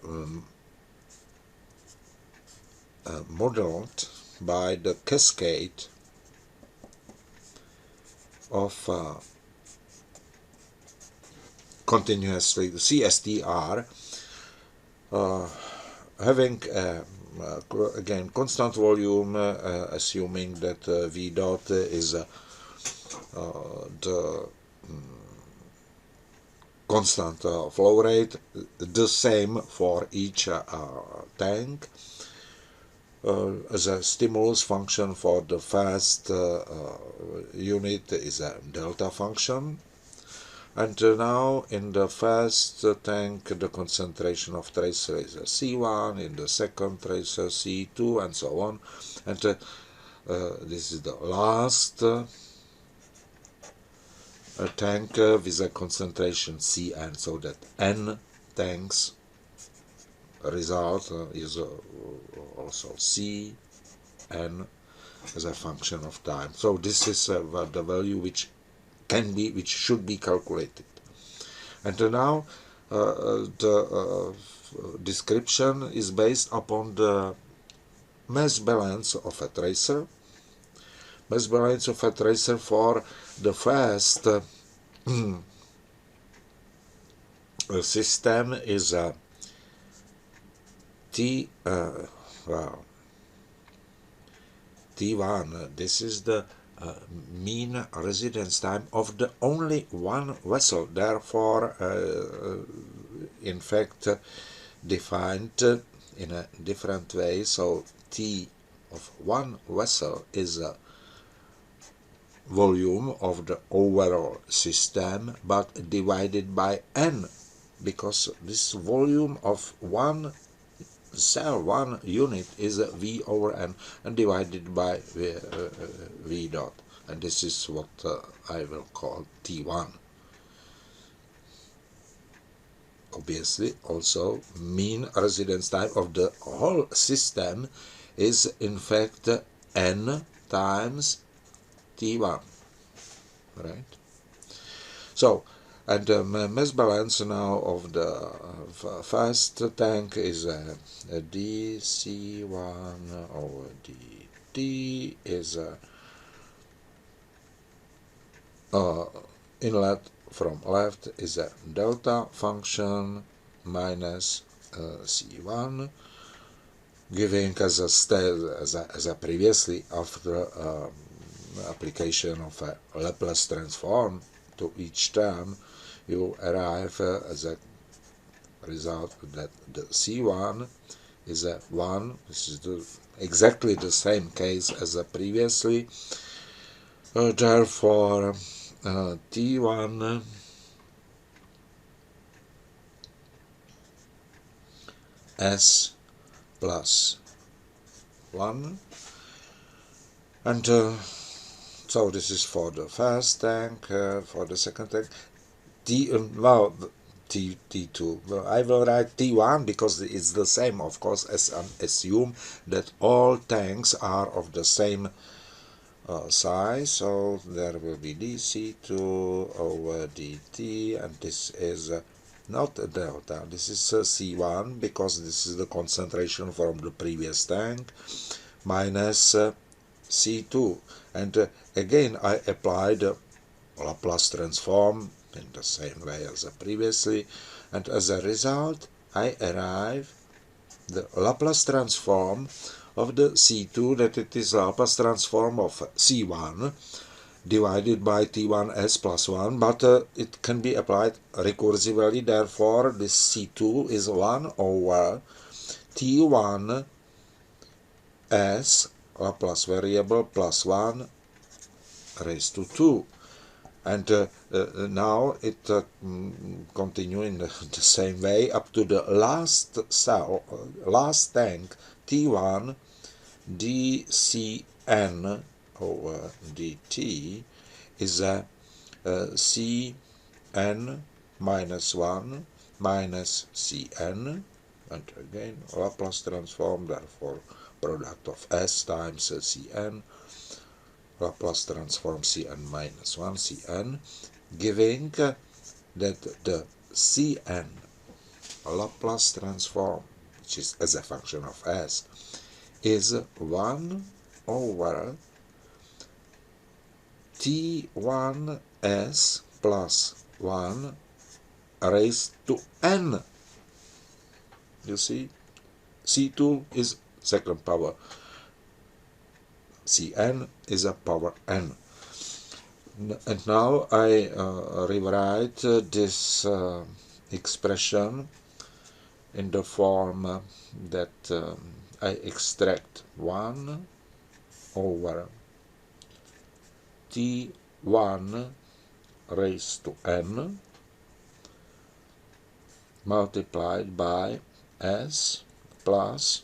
modeled by the cascade of continuously CSTR having again constant volume, assuming that V dot is the constant flow rate, the same for each tank. As a stimulus function for the first unit is a delta function. And now in the first tank the concentration of tracer is a C1, in the second tracer C2, and so on. And this is the last tank with a concentration Cn, so that n tanks result is also Cn as a function of time. So this is the value which should be calculated. And now the description is based upon the mass balance of a tracer. Mass balance of a tracer for the first system is a T1. This is the mean residence time of the only one vessel, therefore in fact defined in a different way. So T of one vessel is a volume of the overall system, but divided by n, because this volume of one cell, one unit, is V over n, and divided by V dot, and this is what I will call T1. Obviously, also mean residence time of the whole system is in fact n times T1, right? So, and the mass balance now of the first tank is dC1 over dt is inlet from left is a delta function minus C1, giving as a previously after application of a Laplace transform to each term, you arrive as a result that the C1 is a 1. This is exactly the same case as previously. Therefore, T1 S plus 1, and So this is for the first tank. For the second tank, well, T2. Well, I will write T1 because it's the same, of course, as assume that all tanks are of the same size. So there will be dc2 over dt, and this is not a delta. This is C1 because this is the concentration from the previous tank, minus C2. And again, I applied the Laplace transform in the same way as previously, and as a result I arrive the Laplace transform of the C2, that it is Laplace transform of C1 divided by T1s plus 1, but it can be applied recursively. Therefore this C2 is 1 over T1 s Laplace variable plus 1 raised to 2. And now it continue in the same way up to the last cell, last tank, T1 dCn over dt is a Cn minus 1 minus Cn, and again Laplace transform, therefore product of S times Cn, Laplace transform Cn minus 1 Cn, giving that the Cn Laplace transform, which is as a function of S, is 1 over T1s plus 1 raised to n. You see, C2 is second power, Cn is a power n. And now I rewrite this expression in the form that I extract 1 over T1 raised to n multiplied by S plus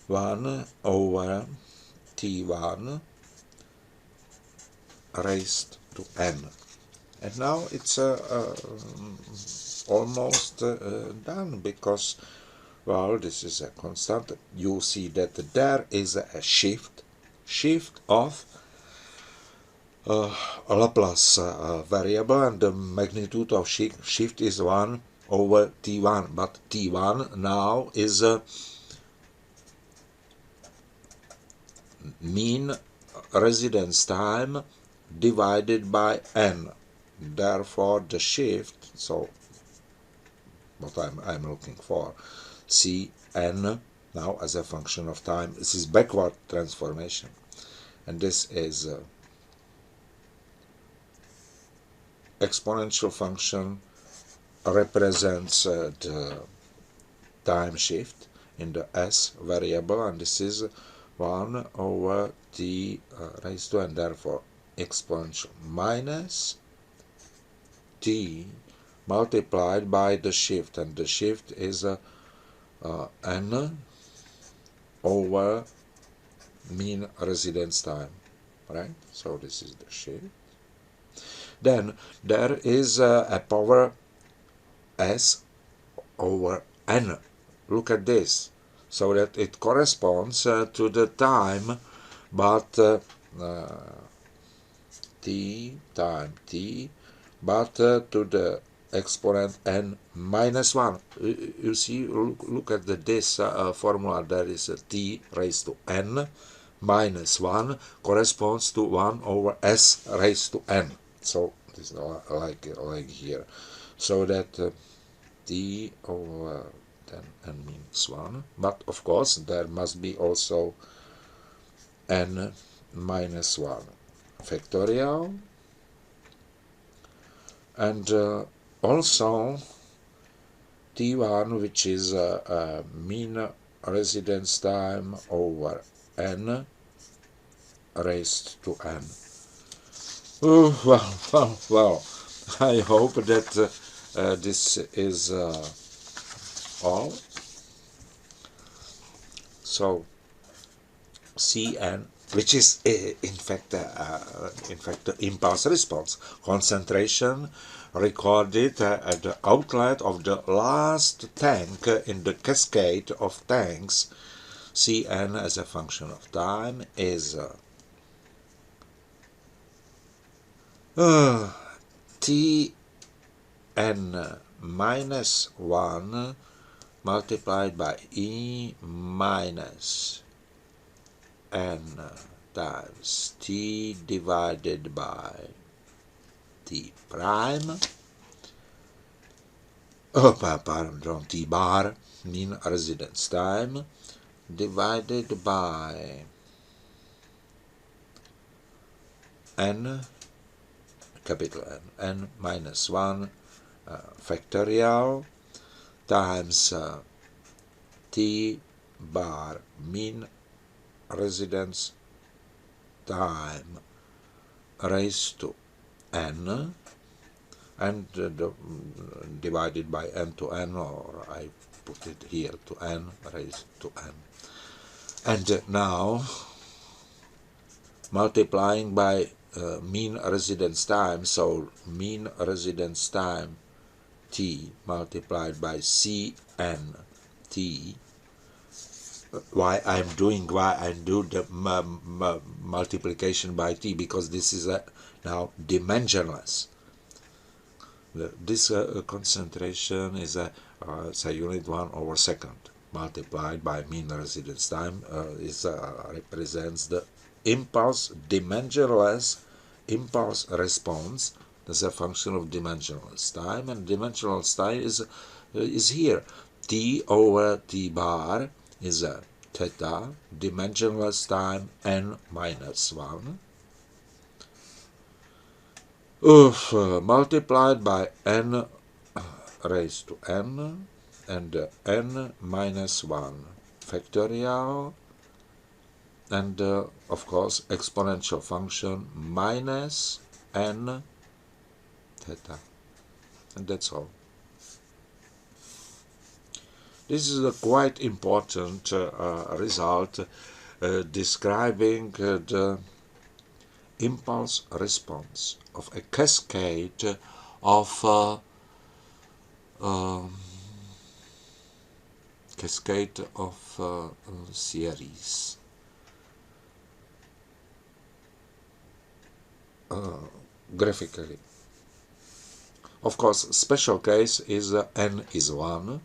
1 over T1 raised to n. And now it's almost done, because, well, this is a constant. You see that there is a shift of a Laplace variable, and the magnitude of shift is 1 over T1, but T1 now is mean residence time divided by n. Therefore the shift, so what I'm looking for, Cn now as a function of time, this is backward transformation, and this is exponential function represents the time shift in the s variable, and this is 1 over t raised to n, therefore exponential minus t multiplied by the shift, and the shift is n over mean residence time, right? So this is the shift. Then there is a power s over n. Look at this, so that it corresponds to the time, but t time t, but to the exponent n minus 1. You see, look at this formula. There is a t raised to n minus 1 corresponds to 1 over s raised to n. So this is like here, so that t over then n minus 1, but of course there must be also n minus 1 factorial, and also T1, which is mean residence time over n raised to n. Well, I hope that this is all. So Cn which is in fact the impulse response. Concentration recorded at the outlet of the last tank in the cascade of tanks. Cn as a function of time is Tn minus 1 multiplied by E minus n times T divided by T prime, pardon, T bar, mean residence time, divided by n, capital N minus 1 factorial times T bar mean residence time raised to n, and divided by n to n, or I put it here to n raised to n. And now multiplying by mean residence time, so mean residence time t multiplied by Cn t. Why I do the multiplication by t? Because this is now dimensionless. This concentration is say unit 1/2 multiplied by mean residence time represents the impulse dimensionless impulse response as a function of dimensionless time, and dimensionless time is here. T over T bar is a theta, dimensionless time n minus 1, multiplied by n raised to n, and n minus 1 factorial, and of course exponential function minus n theta, and that's all. This is a quite important result describing the impulse response of a cascade of series. Graphically. Of course, special case is n is 1.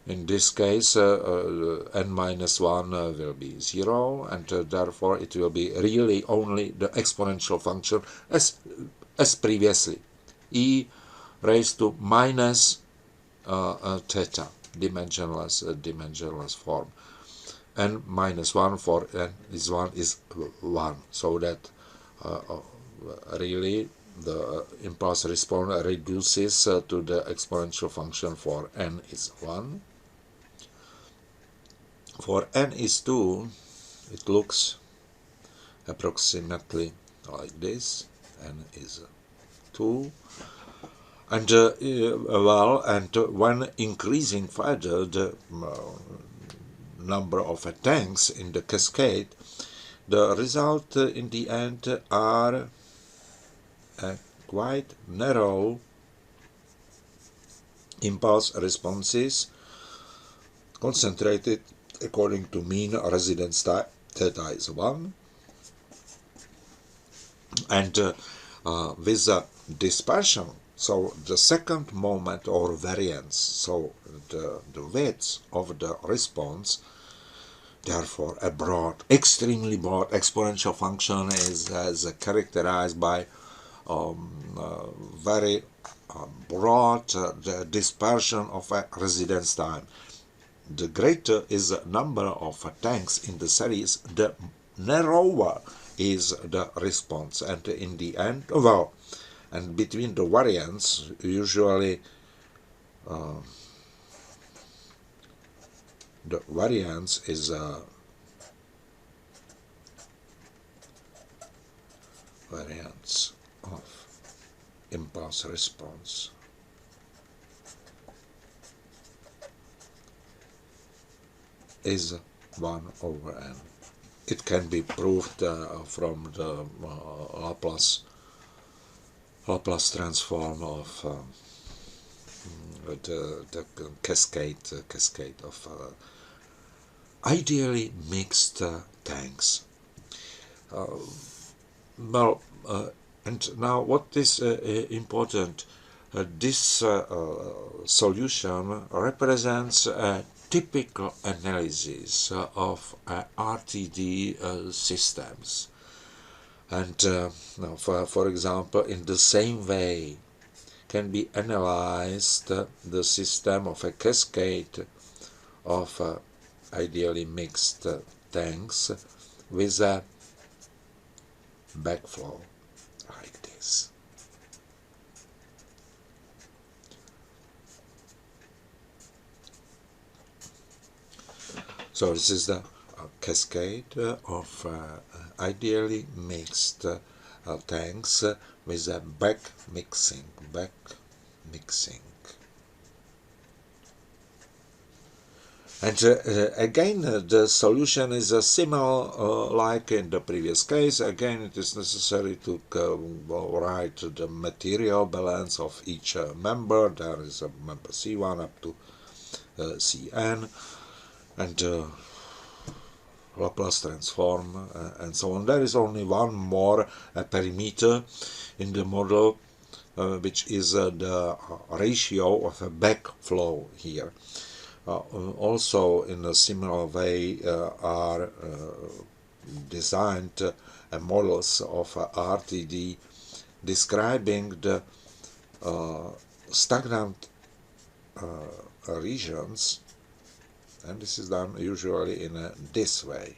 In this case, n minus 1 will be 0, and therefore it will be really only the exponential function as previously, e raised to minus theta, dimensionless form. N minus 1 for n is 1 is 1, so that really the impulse response reduces to the exponential function for n is 1. For n is 2, it looks approximately like this. N is 2. And and when increasing further the number of tanks in the cascade, the result in the end are quite narrow impulse responses concentrated according to mean residence time, theta is 1, and with the dispersion, so the second moment or variance, so the width of the response, therefore a broad, extremely broad exponential function is characterized by very broad the dispersion of a residence time. The greater is the number of tanks in the series, the narrower is the response, and in the end, well, and between the variance, usually the variance is variance of impulse response is 1/n. it can be proved from the Laplace transform of the cascade of ideally mixed tanks. Well, and now what is important? This solution represents a typical analysis of RTD systems. And now for example, in the same way can be analyzed the system of a cascade of ideally mixed tanks with a backflow like this. So this is the cascade of ideally mixed tanks with a back mixing. And again, the solution is similar like in the previous case. Again, it is necessary to write the material balance of each member. There is a member C1 up to Cn, and Laplace transform and so on. There is only one more perimeter in the model, which is the ratio of a backflow here. Also in a similar way are designed models of RTD describing the stagnant regions, and this is done usually in this way,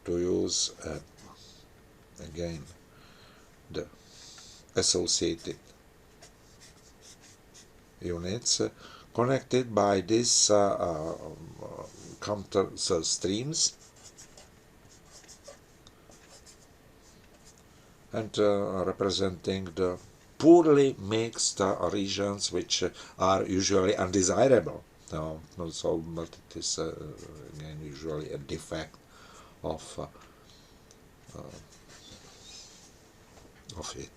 to use again the associated units connected by these counter streams, and representing the poorly mixed regions, which are usually undesirable. So, but it is again usually a defect of it.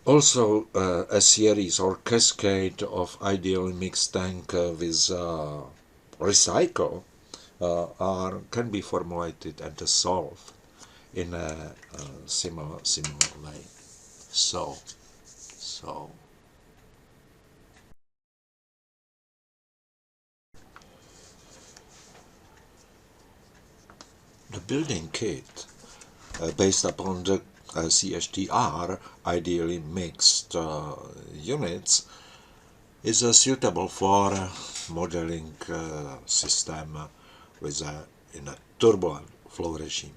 Also, a series or cascade of ideally mixed tank with recycle can be formulated and solved in a similar way. So the building kit based upon the CHTR ideally mixed units is suitable for modeling system with in a turbulent flow regime.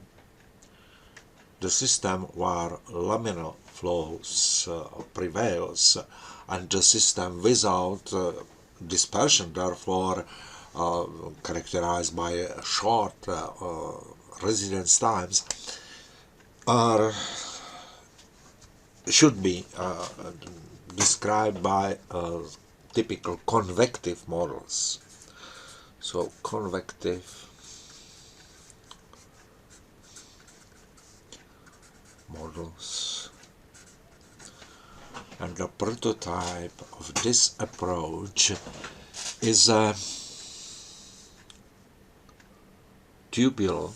The system where laminar flows prevails, and the system without dispersion, therefore characterized by short residence times, should be described by typical convective models. So convective models, and the prototype of this approach is a tubular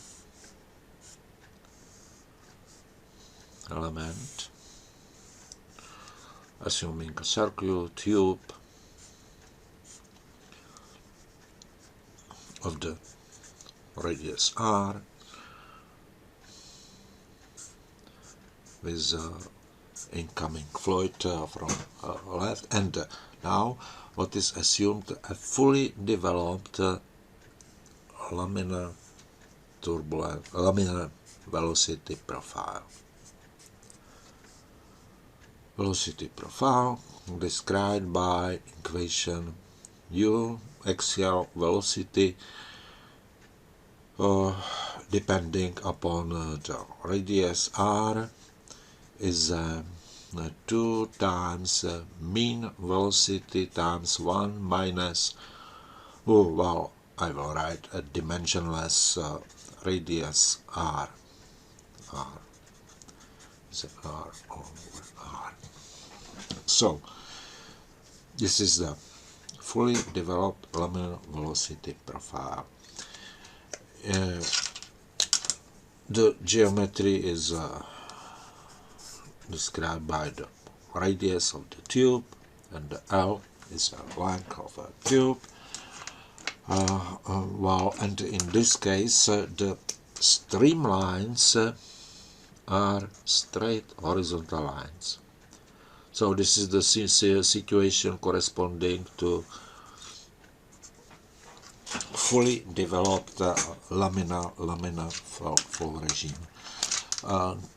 element, assuming a circular tube of the radius r with incoming fluid from left, and now what is assumed a fully developed laminar velocity profile. Velocity profile described by equation u axial velocity depending upon the radius r is 2 times mean velocity times 1 minus I will write a dimensionless radius r. R is r over r. So this is the fully developed laminar velocity profile. The geometry is described by the radius of the tube, and the L is the length of a tube. And in this case, the streamlines are straight horizontal lines. So this is the situation corresponding to fully developed laminar flow regime.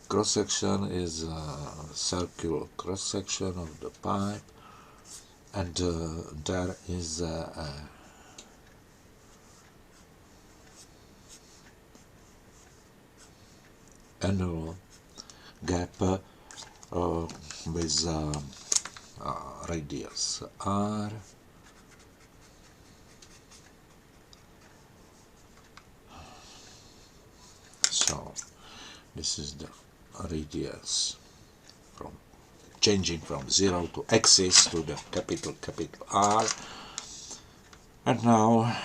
Cross section is a circular cross section of the pipe, and there is a annual gap with radius r. So this is the radius from changing from 0 to axis to the capital R, and now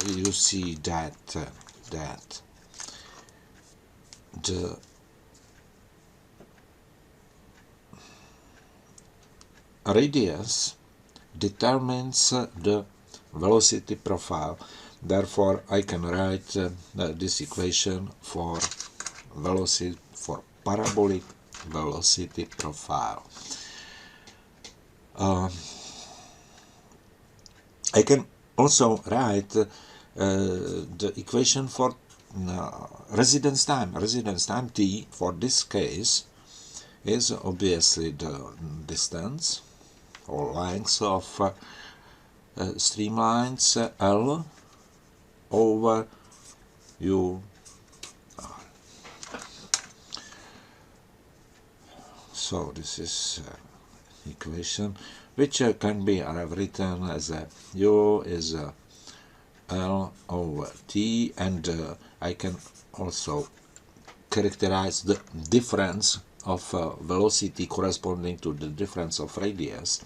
you see that the radius determines the velocity profile. Therefore, I can write this equation for parabolic velocity profile. I can also write the equation for residence time. Residence time t for this case is obviously the distance or length of streamlines L over U. So this is equation which can be written as a U is L over T, and I can also characterize the difference of velocity corresponding to the difference of radius.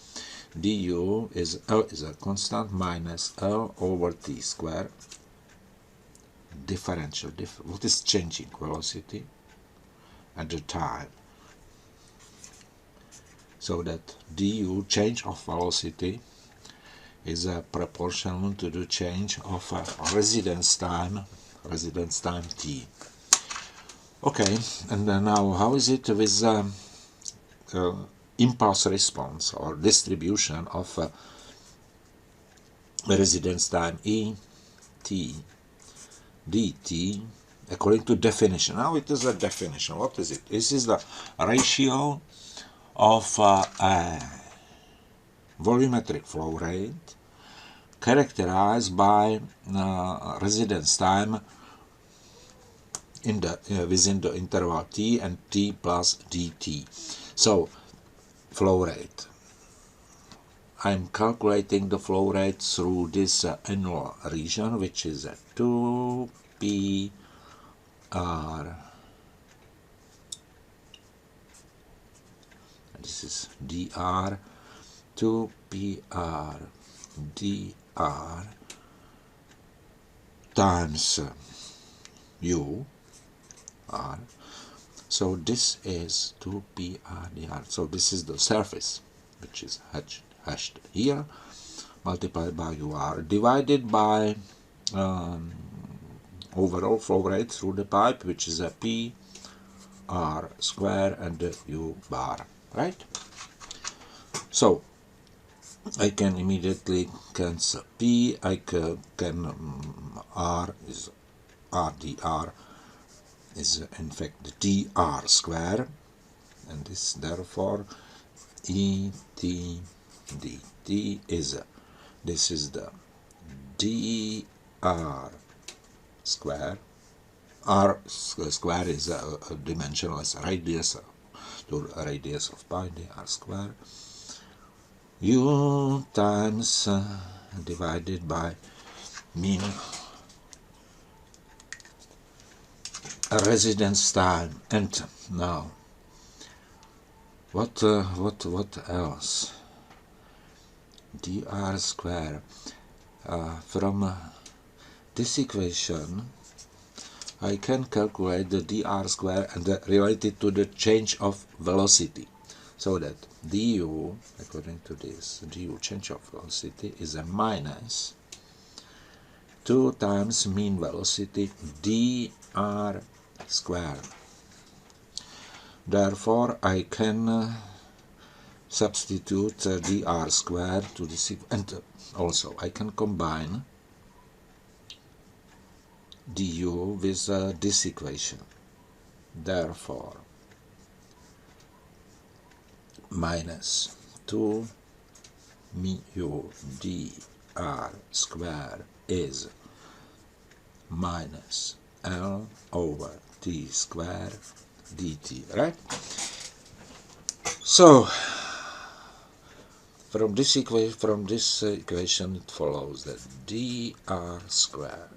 du is L is a constant minus L over T square. Differential, what is changing velocity at the time, so that du, change of velocity, is proportional to the change of residence time t. Okay, and now how is it with impulse response or distribution of residence time e t dt according to definition? Now it is a definition. What is it? This is the ratio of volumetric flow rate characterized by residence time in the within the interval t and t plus dt. So flow rate. I'm calculating the flow rate through this annual region, which is 2 r. This is dr, 2 r dr times u r. So this is 2 r dr. So this is the surface which is hashed here, multiplied by ur, divided by overall flow rate through the pipe, which is a p r square and u bar, right? So I can immediately cancel p. I can r is r dr is in fact the dr square, and this therefore et dt is this is the dr square. R square is a dimensionless radius to radius of pi, dr square, u times divided by mean residence time. And now, what else? dr square. From this equation, I can calculate the dr square and relate it to the change of velocity. So that du, according to this, du change of velocity is a minus 2 times mean velocity dr square. Therefore, I can substitute dr square to this, and also I can combine du with this equation. Therefore, minus 2 mu dr square is minus L over t square dt, right? So from this equation it follows that dr square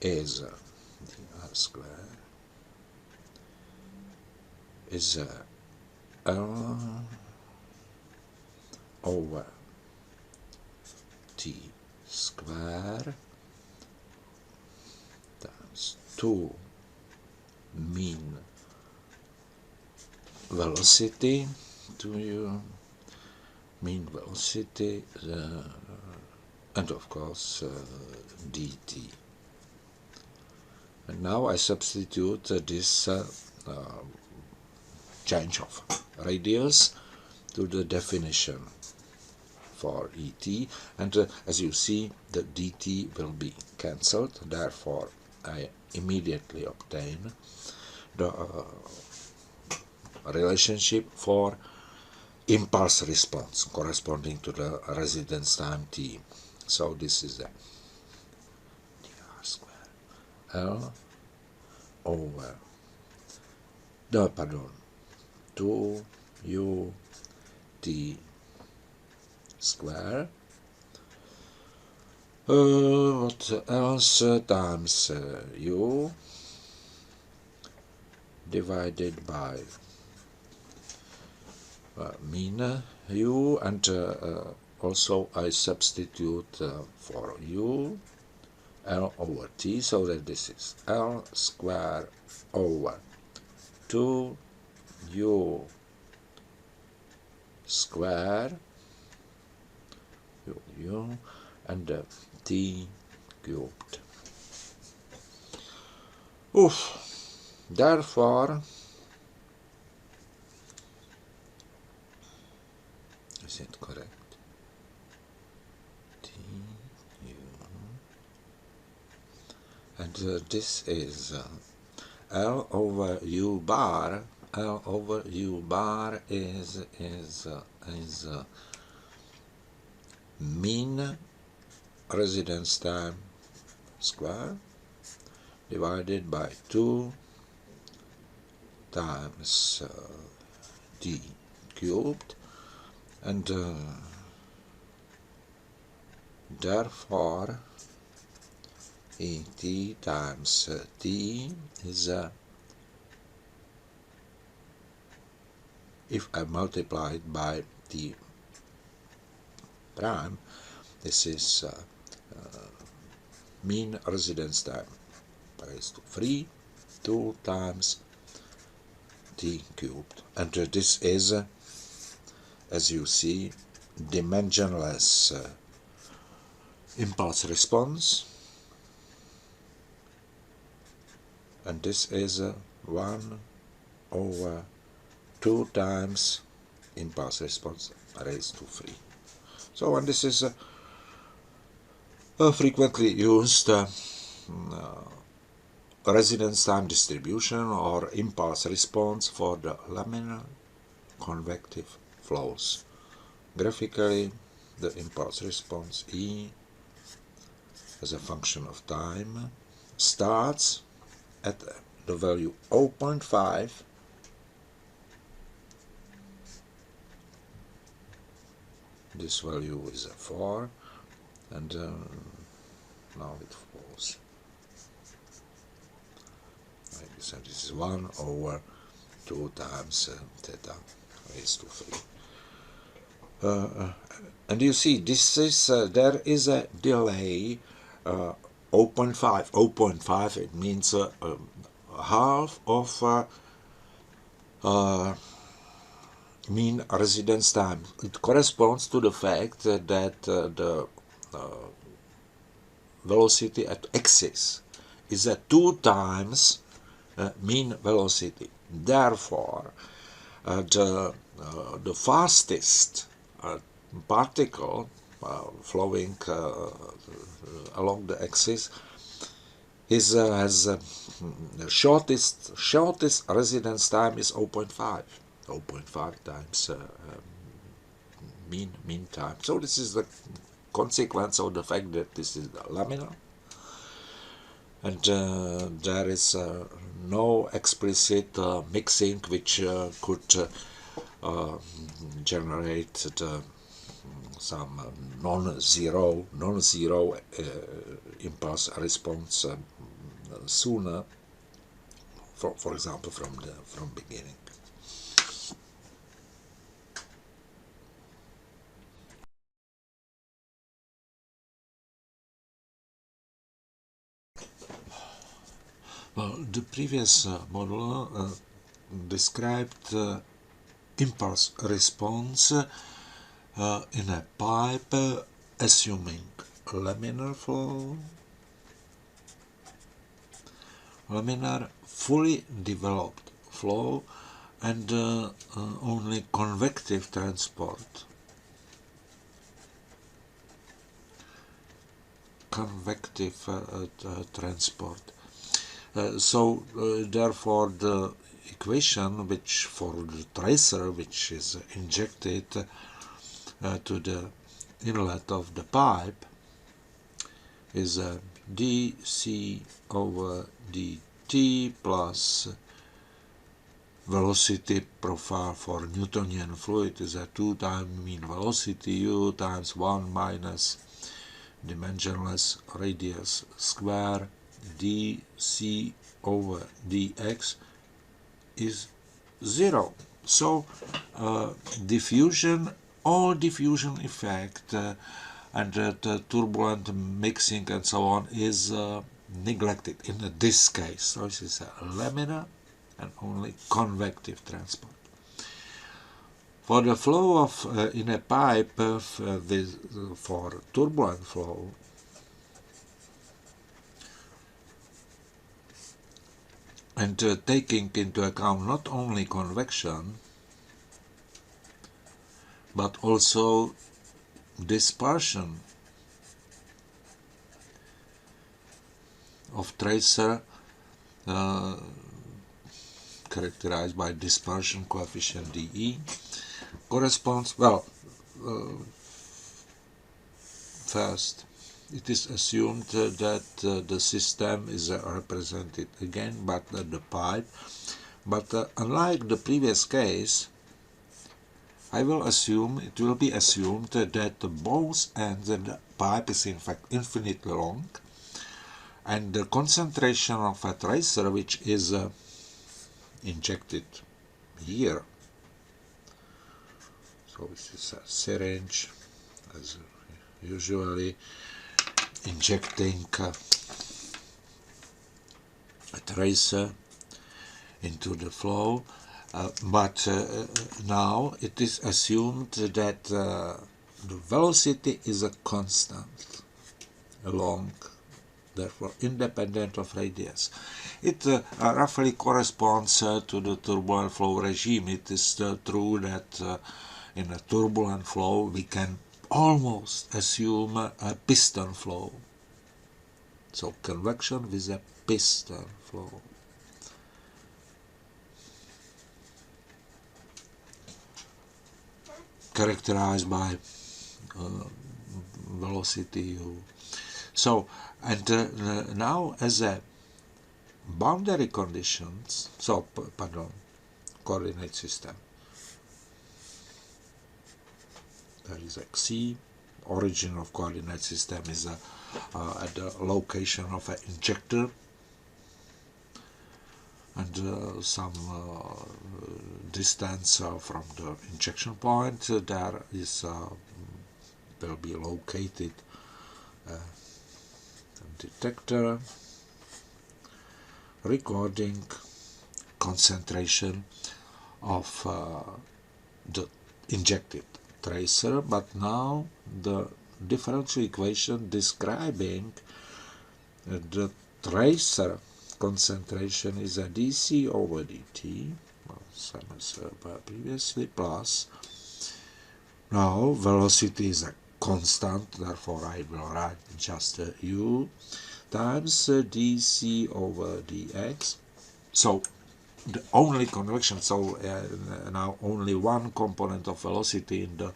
is L over t square times 2 mean velocity mean velocity and of course dt. And now I substitute this change of radius to the definition for et, and as you see the dt will be cancelled. Therefore I immediately obtain the relationship for impulse response corresponding to the residence time t. So this is the dr square L over 2 u t square what else times u divided by mean u, and also I substitute for u L over t, so that this is L square over 2 u square u and t cubed. Therefore, is it correct? T u, and this is L over u bar. L over u bar is mean residence time square divided by 2 times t cubed, and therefore et times t is if I multiply it by t prime, this is mean residence time raised to 3 2 times t cubed, and this is as you see dimensionless impulse response, and this is 1 over 2 times impulse response raised to 3. So, and this is a frequently used residence time distribution or impulse response for the laminar convective flows. Graphically, the impulse response E as a function of time starts at the value 0.5 this value is a 4, and now it falls. So this is 1 over 2 times theta raised to 3. And you see, this is there is a delay 0.5. 0.5, it means half of mean residence time. It corresponds to the fact that the velocity at axis is 2 times mean velocity. Therefore, the fastest particle flowing along the axis has the shortest residence time is 0.5. 0.5 times mean time. So this is the consequence of the fact that this is laminar, and there is no explicit mixing which could generate some non-zero impulse response sooner, for example from beginning. Well, the previous model described impulse response in a pipe assuming laminar flow, laminar fully developed flow, and only convective transport. So therefore the equation which for the tracer which is injected to the inlet of the pipe is dc over dt plus velocity profile for Newtonian fluid is a 2 times mean velocity u times 1 minus dimensionless radius square dc over dx is 0. So all diffusion effect and the turbulent mixing and so on is neglected in this case. So this is a laminar and only convective transport. For the flow of in a pipe for turbulent flow, and taking into account not only convection but also dispersion of tracer characterized by dispersion coefficient dE corresponds, well, first it is assumed that the system is represented again but the pipe, but unlike the previous case, it will be assumed that both ends of the pipe is in fact infinitely long, and the concentration of a tracer which is injected here, so this is a syringe as usually injecting a tracer into the flow, but now it is assumed that the velocity is a constant along, therefore independent of radius. It roughly corresponds to the turbulent flow regime. It is true that in a turbulent flow we can almost assume a piston flow. So convection with a piston flow. Characterized by velocity u. So, and now as a boundary conditions, so, coordinate system. There is a C, origin of coordinate system is at the location of an injector, and some distance from the injection point there is will be located a detector recording concentration of the injected tracer, but now the differential equation describing the tracer concentration is a dc over dt, same as previously, plus now velocity is a constant, therefore I will write just u times dc over dx. So the only convection, so now only one component of velocity in the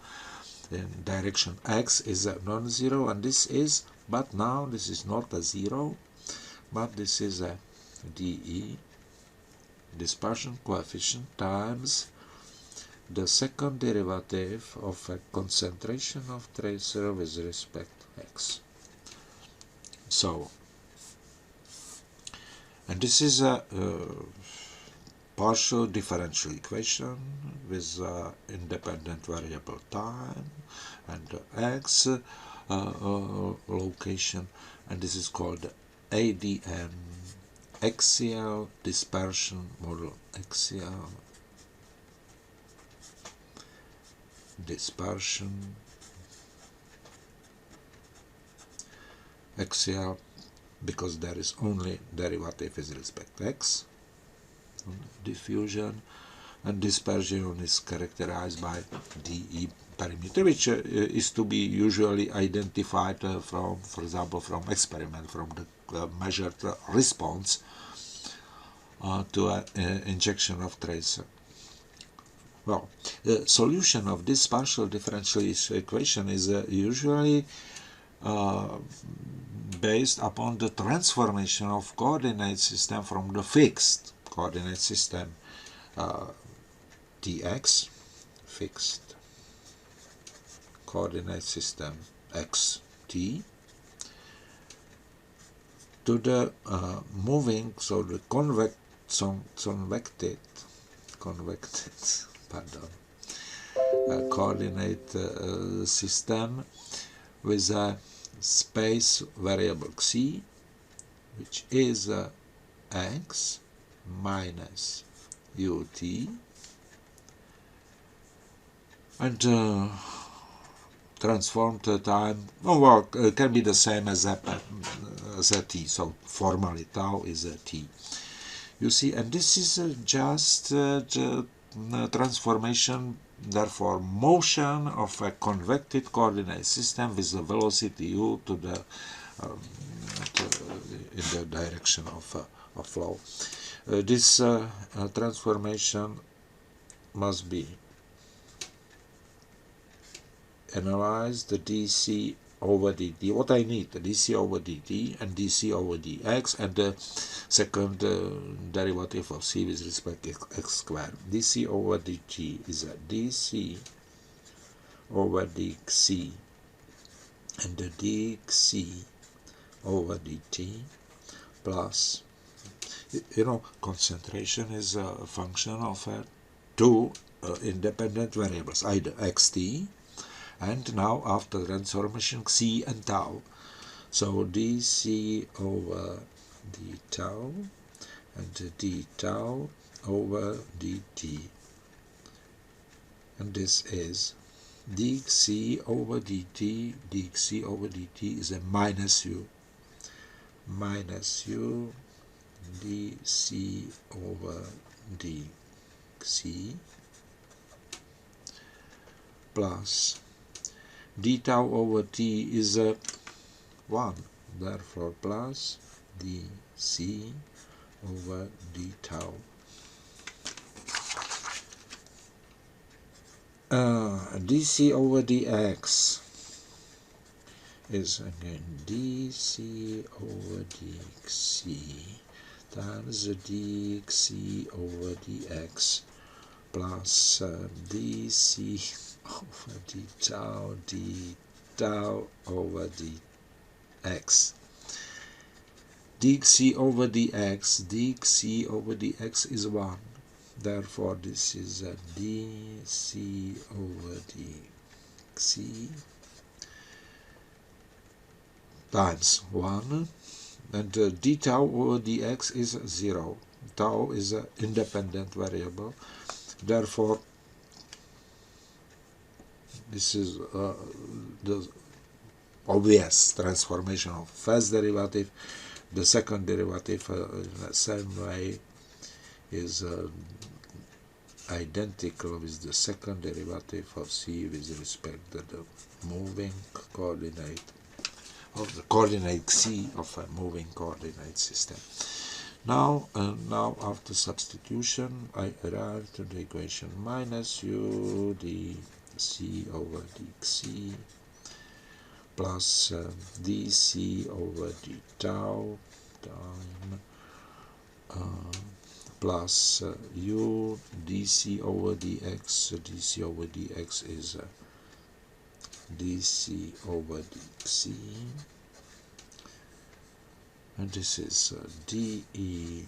direction x is non-zero, and this is, but now this is not a zero, but this is a dE, dispersion coefficient, times the second derivative of a concentration of tracer with respect to x. So, and this is a partial differential equation with independent variable time and x location, and this is called ADM, axial dispersion model. Axial dispersion, axial because there is only derivative with respect to x. Diffusion and dispersion is characterized by dE parameter, which is to be usually identified from, for example, from experiment, from the measured response to an injection of tracer. Well, the solution of this partial differential equation is usually based upon the transformation of coordinate system from the fixed coordinate system dx, fixed coordinate system xt, to the moving, so the convected coordinate system with a space variable xi, which is x minus ut, and transformed time can be the same as a t, so formally tau is a t. You see, and this is just the transformation, therefore motion of a convected coordinate system with the velocity u to the in the direction of flow. This transformation must be analyzed, the dc over dt, what I need, the dc over dt and dc over dx, and the second derivative of c with respect to x squared. Dc over dt is a dc over dx, and the dx over dt plus, you know, concentration is a function of two independent variables, either xt, and now after transformation xi and tau. So dc over d tau and d tau over dt, and this is dc over dt. Dc over dt is a minus u dc over dc plus d tau over t is 1, therefore plus dc over d tau. Dc over dx is again dc over dx times dx over dx plus dc over d tau over x. dx over dx is 1. Therefore, this is a dc over dx times 1. And d tau over dx is 0. Tau is an independent variable. Therefore, this is the obvious transformation of first derivative. The second derivative in the same way is identical with the second derivative of c with respect to the moving coordinate of the coordinate c of a moving coordinate system. Now after substitution, I arrive to the equation minus u dc over dx plus dc over d tau time plus u dc over dx. Dc over dx is dc over dx, and this is dE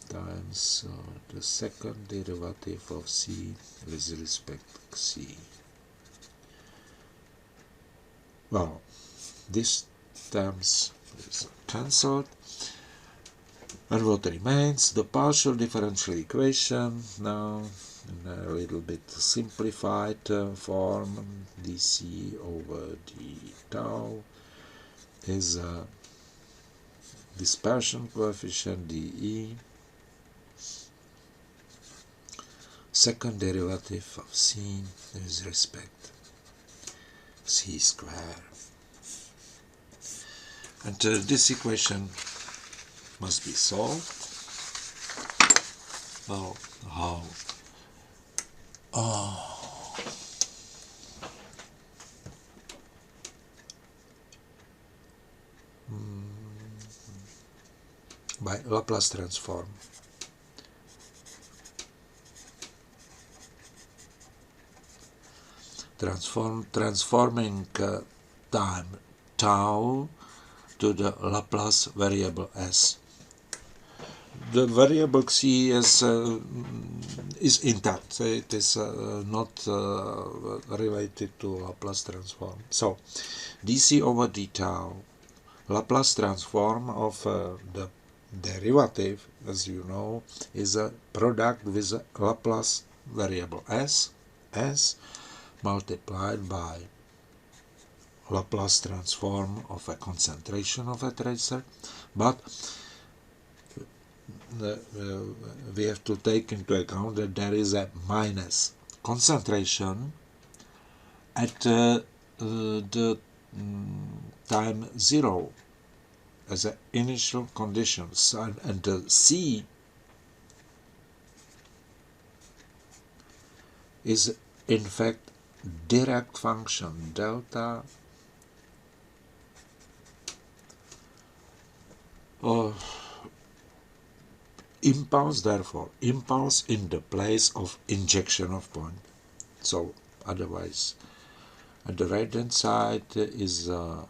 times the second derivative of c with respect to c. Well, these terms is cancelled, and what remains? The partial differential equation, now in a little bit simplified form. dc over d tau is dispersion coefficient dE, second derivative of c with respect c square. And this equation must be solved. Well, how? By Laplace transform. Transforming time tau to the Laplace variable s. The variable c is intact. It is not related to Laplace transform. So, dc over d tau, Laplace transform of the derivative, as you know, is a product with a Laplace variable s multiplied by Laplace transform of a concentration of a tracer, but we have to take into account that there is a minus concentration at the time 0 as an initial conditions, and the c is in fact direct function delta impulse, therefore impulse in the place of injection of point. So otherwise at the right hand side is the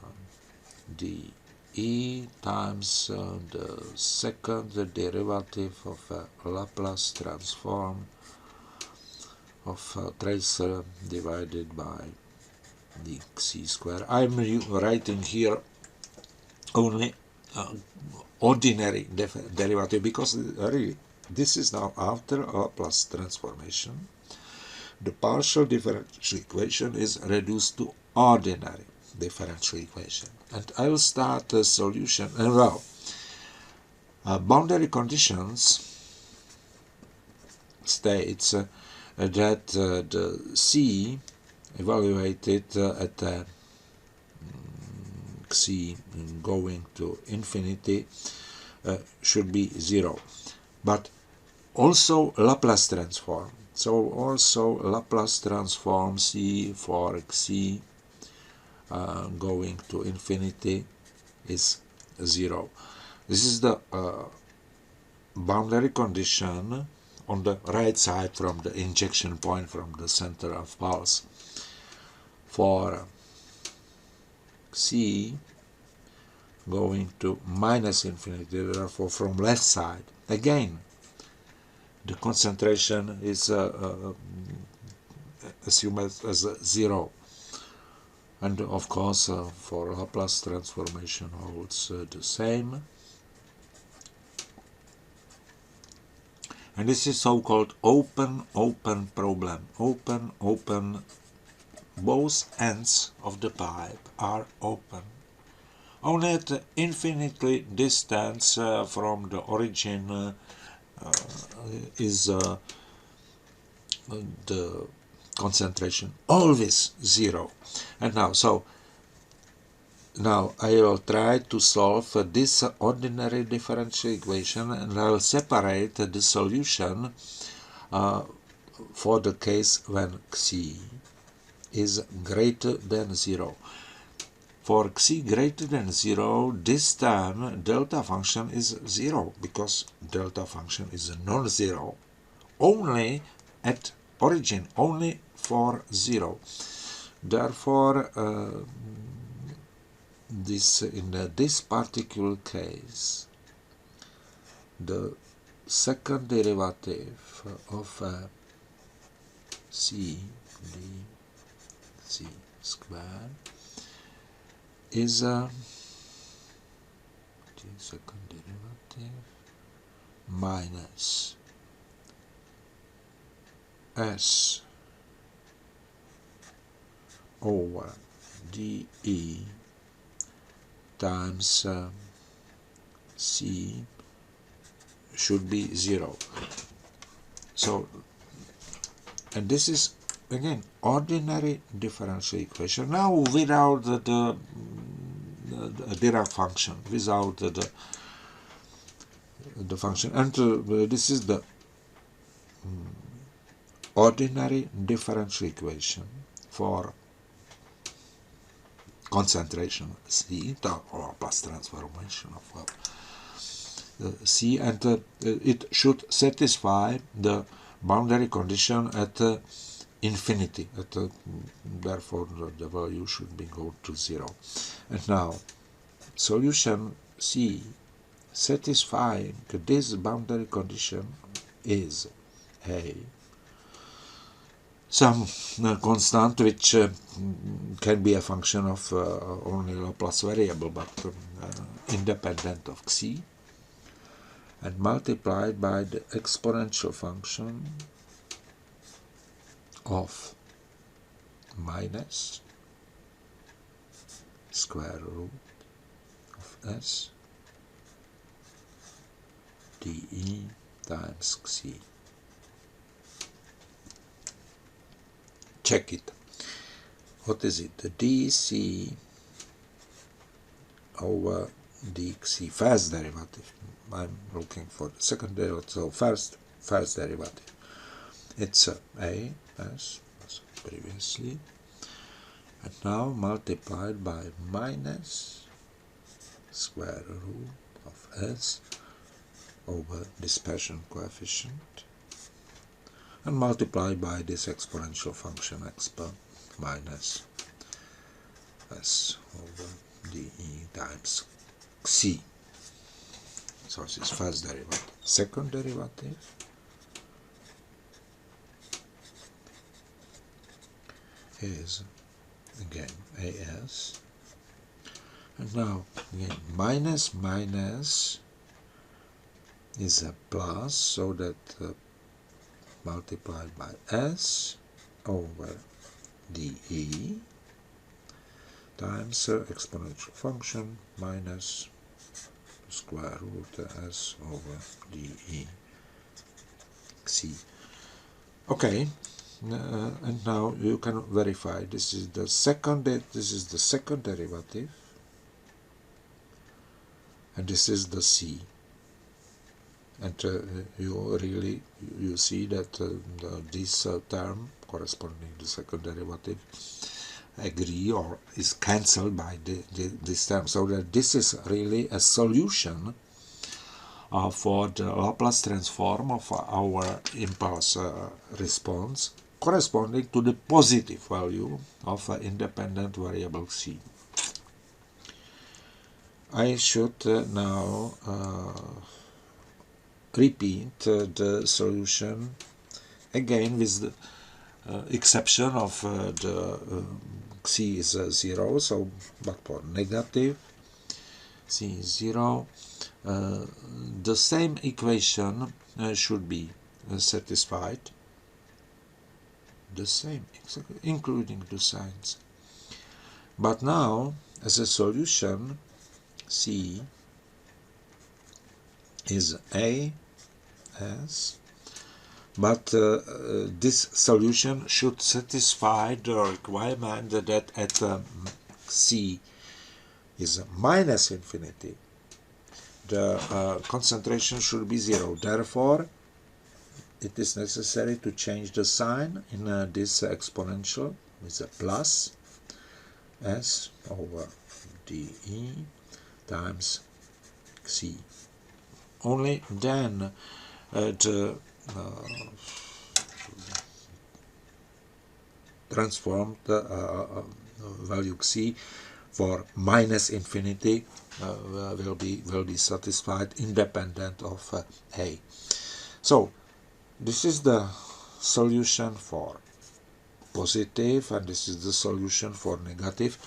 E times the second derivative of a Laplace transform of tracer divided by the c square. I'm writing here only ordinary derivative because really this is now after Laplace transformation. The partial differential equation is reduced to ordinary differential equation, and I will start the solution. And well, boundary conditions states that the c evaluated at c going to infinity should be 0, but also Laplace transform. So also Laplace transform c for c going to infinity is 0. This is the boundary condition on the right side from the injection point, from the center of pulse. For c going to minus infinity, therefore from left side. Again, the concentration is assumed as 0. And of course, for Laplace transformation holds the same. And this is so-called open problem. Open, both ends of the pipe are open. Only at infinitely distance from the origin is the concentration always 0. And now I will try to solve this ordinary differential equation, and I will separate the solution for the case when xi is greater than 0. For xi greater than 0, this time delta function is 0, because delta function is non-zero only at origin, only for 0. Therefore, in this particular case, the second derivative of c dc square is the second derivative minus s over dE times c should be 0. So, and this is again ordinary differential equation, now without the Dirac function, without the function, and this is the ordinary differential equation for concentration C, the Laplace transformation of C, and it should satisfy the boundary condition at infinity. Therefore, the value should be go to 0. And now, solution C satisfying this boundary condition is a some constant which can be a function of only Laplace variable, but independent of xi, and multiplied by the exponential function of minus square root of s dE times xi. Check it. What is it? The dc over dxc, first derivative. I'm looking for the second derivative, so first derivative. It's a as previously, and now multiplied by minus square root of s over dispersion coefficient, and multiply by this exponential function exp minus s over dE times xi. So this is first derivative. Second derivative is again as, and now again minus is a plus, so that multiplied by s over dE times exponential function minus square root s over dE xi. Okay, and now you can verify this is the second derivative, and this is the c. And you see that this term corresponding to the second derivative agree or is cancelled by this term, so that this is really a solution for the Laplace transform of our impulse response corresponding to the positive value of independent variable c. I should now repeat the solution again with the exception of the c is 0, so but for negative c is 0, the same equation should be satisfied, the same, including the signs. But now, as a solution, c is a s, but this solution should satisfy the requirement that at c is minus infinity, the concentration should be 0. Therefore, it is necessary to change the sign in this exponential with a plus s over dE times c. Only then the transformed value c for minus infinity will be satisfied independent of a. So this is the solution for positive, and this is the solution for negative.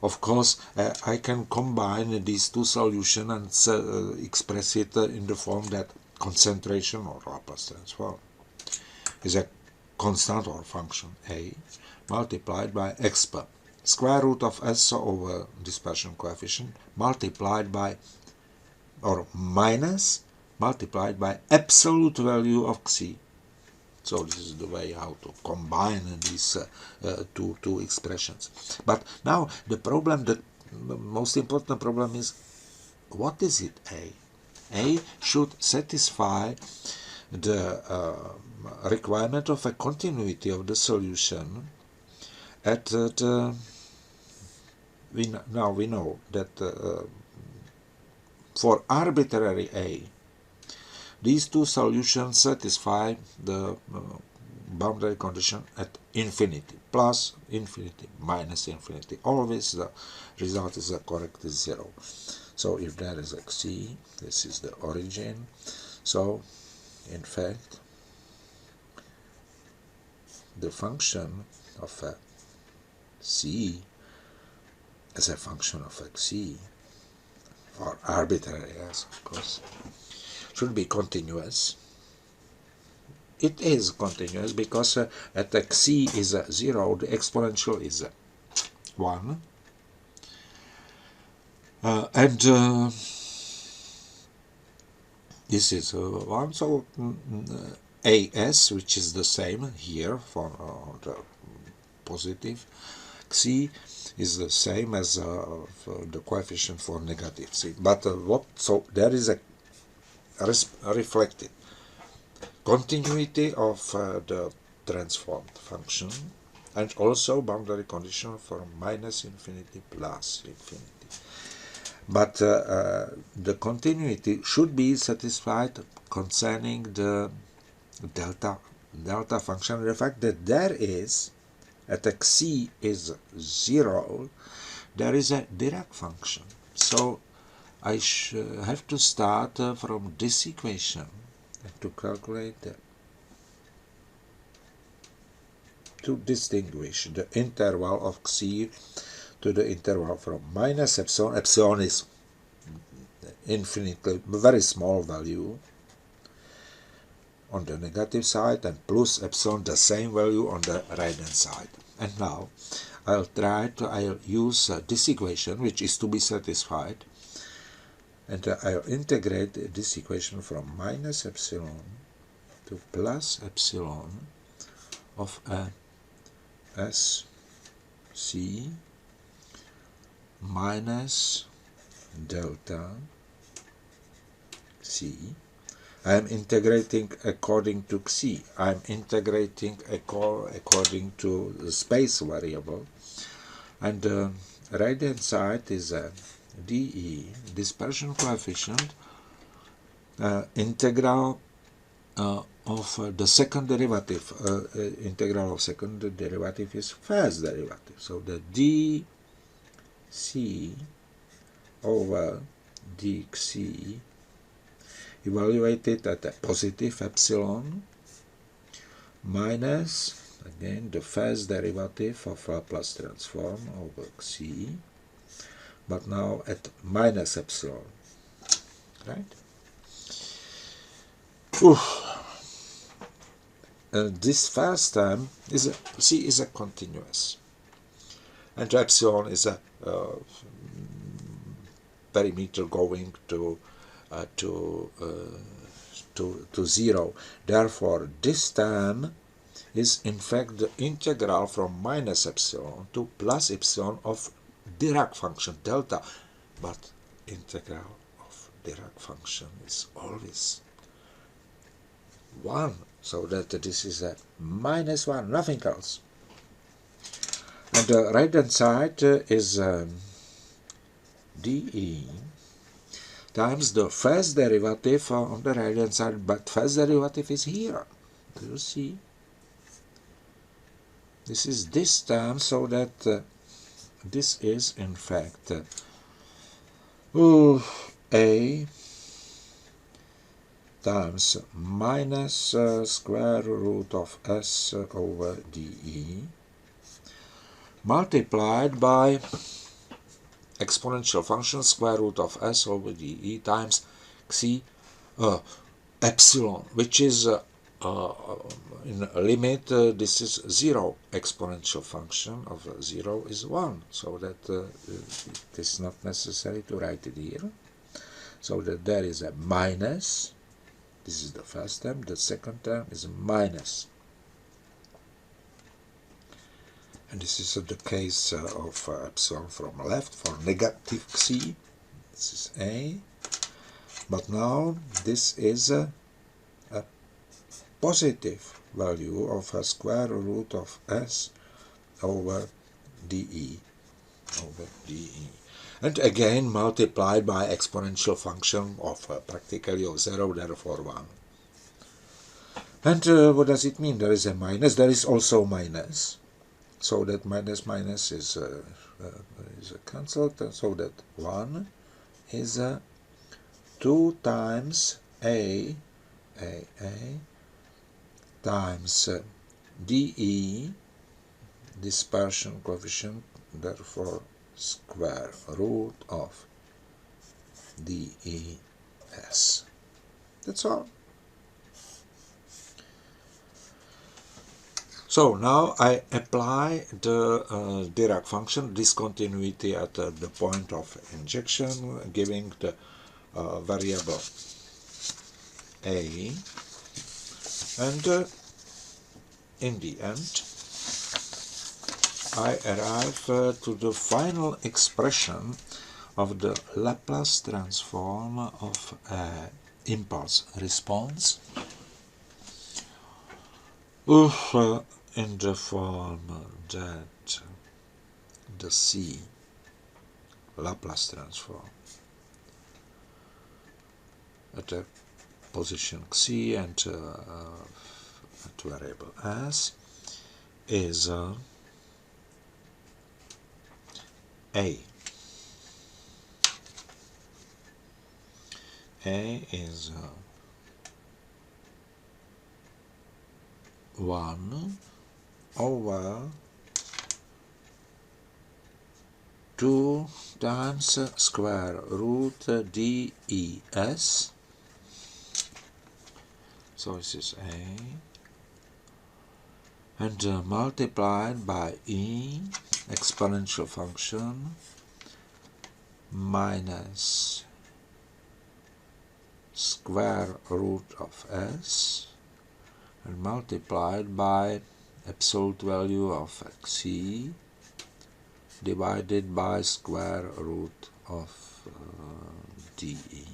Of course, I can combine these two solutions and express it in the form that concentration or Laplace transform is a constant or function a multiplied by exp square root of s over dispersion coefficient multiplied by or minus multiplied by absolute value of xi. So this is the way how to combine these two expressions. But now the problem, the most important problem is, what is it a? A should satisfy the requirement of a continuity of the solution at the now we know that for arbitrary a, these two solutions satisfy the boundary condition at infinity, plus infinity, minus infinity. Always the result is correct is 0. So if there is a c, this is the origin. So in fact, the function of a c as a function of xc, or arbitrary s, of course, should be continuous. It is continuous because at xc is 0, the exponential is 1. And this is 1, so as, which is the same here for the positive c, is the same as the coefficient for negative c. But so there is a reflected continuity of the transformed function, and also boundary condition for minus infinity plus infinity. But the continuity should be satisfied concerning the delta function. The fact that there is at xc is 0, there is a Dirac function. So I have to start from this equation to calculate to distinguish the interval of xc to the interval from minus epsilon. Epsilon is infinitely very small value on the negative side, and plus epsilon the same value on the right hand side. And now I'll use this equation, which is to be satisfied, and I'll integrate this equation from minus epsilon to plus epsilon of s c minus delta c. I am integrating according to xc. I am integrating according to the space variable, and the right hand side is a dE, dispersion coefficient, integral of the second derivative. Integral of second derivative is first derivative. So the dC over dc evaluated at a positive epsilon minus, again, the first derivative of Laplace transform over xc, but now at minus epsilon, right? This first term is c is a continuous, and epsilon is a perimeter going to 0. Therefore, this term is in fact the integral from minus epsilon to plus epsilon of Dirac function delta. But integral of Dirac function is always 1, so that this is a minus 1, nothing else. And the right hand side is dE times the first derivative on the right hand side, but first derivative is here. Do you see? This is this term, so that this is in fact a times minus square root of s over dE multiplied by exponential function square root of s over dE times xc epsilon, which is in a limit, this is 0. Exponential function of 0 is 1, so that it is not necessary to write it here. So that there is a minus. This is the first term. The second term is a minus. And this is the case of epsilon from left for negative xc. This is a. But now this is a positive value of a square root of s over dE. And again multiplied by exponential function of practically of 0, therefore 1. And what does it mean? There is a minus. There is also minus. So that minus minus is cancelled, so that 1 is 2 times a times dE, dispersion coefficient, therefore square root of dEs. That's all. So now I apply the Dirac function, discontinuity at the point of injection, giving the variable a, and in the end I arrive to the final expression of the Laplace transform of impulse response in the form that the C Laplace transform at a position C and at variable S is A. A is 1 over 2 times square root dEs. So this is A, and multiplied by E, exponential function, minus square root of S, and multiplied by absolute value of xc divided by square root of dE.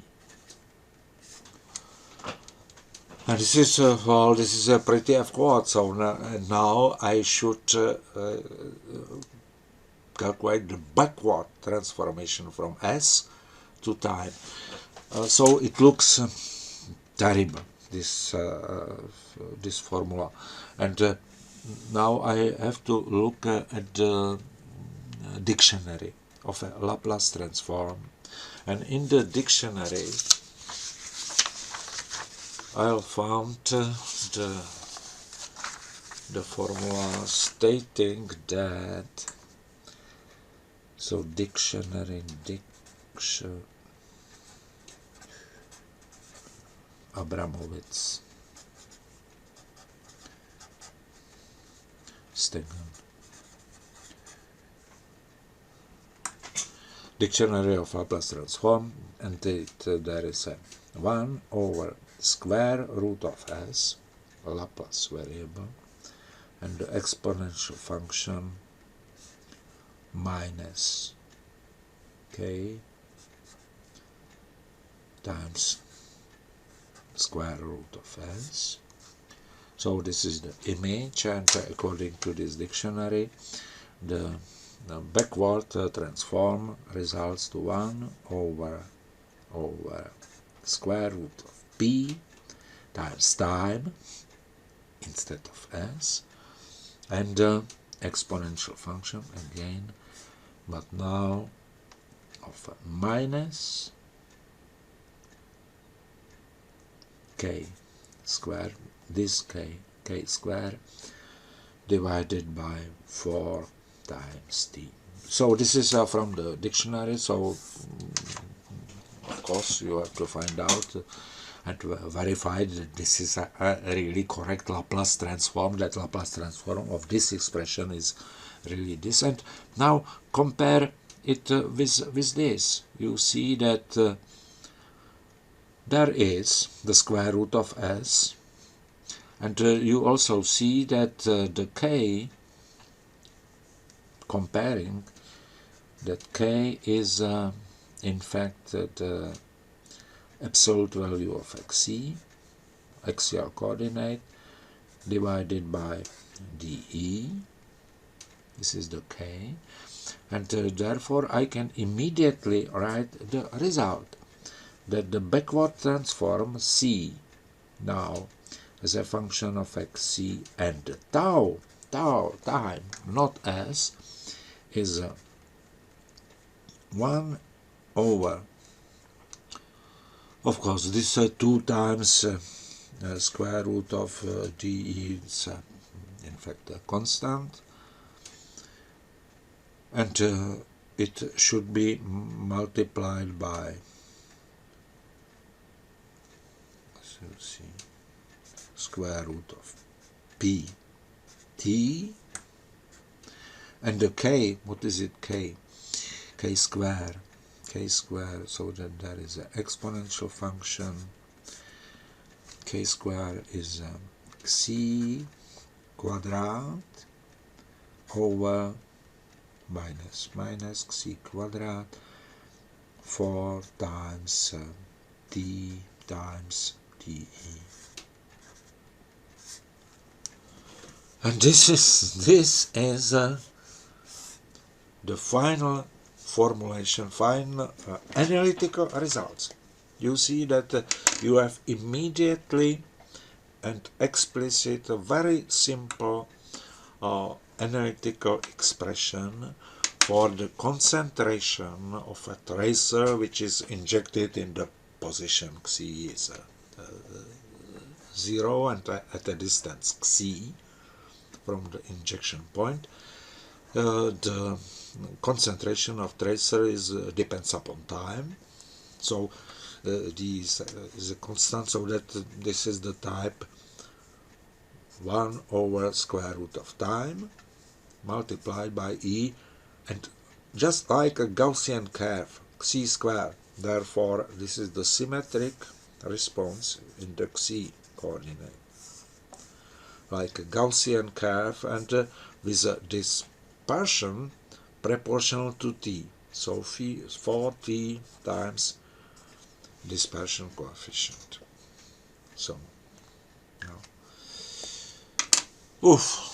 And this is well, this is a pretty F-quad, so now I should calculate the backward transformation from S to time. So it looks terrible, this formula, and now I have to look at the dictionary of a Laplace transform And in the dictionary I found the formula stating that, so dictionary, Abramowitz, Stegen, Dictionary of Laplace transform, and there is a 1 over square root of s, Laplace variable, and the exponential function minus k times square root of s. So this is the image, and according to this dictionary, the backward transform results to 1 over square root of p times time instead of s, and exponential function again, but now of minus k square, this k square divided by 4 times t. So this is from the dictionary, so of course you have to find out and verify that this is a really correct Laplace transform, that Laplace transform of this expression is really this. And now compare it with this. You see that there is the square root of s, and you also see that the k, comparing, that k is in fact the absolute value of xc, axial coordinate, divided by dE. This is the k, and therefore I can immediately write the result, that the backward transform c now as a function of xc and the tau time, not s, is 1 over, of course, this 2 times square root of dE is in fact a constant, and it should be multiplied by, so see, square root of p t, and the k, what is it, k square, so that there is an exponential function, k square is c quadrat over minus c quadrat 4 times t times dE. And this is the final formulation, final analytical results. You see that you have immediately and explicit, a very simple analytical expression for the concentration of a tracer which is injected in the position xc is 0, and at a distance xc from the injection point. The concentration of tracer is depends upon time, so this is a constant, so that this is the type 1 over square root of time multiplied by e, and just like a Gaussian curve, xc square, therefore this is the symmetric response in the xc coordinate, like a Gaussian curve, and with a dispersion proportional to t, so 4t times dispersion coefficient. So now, oof.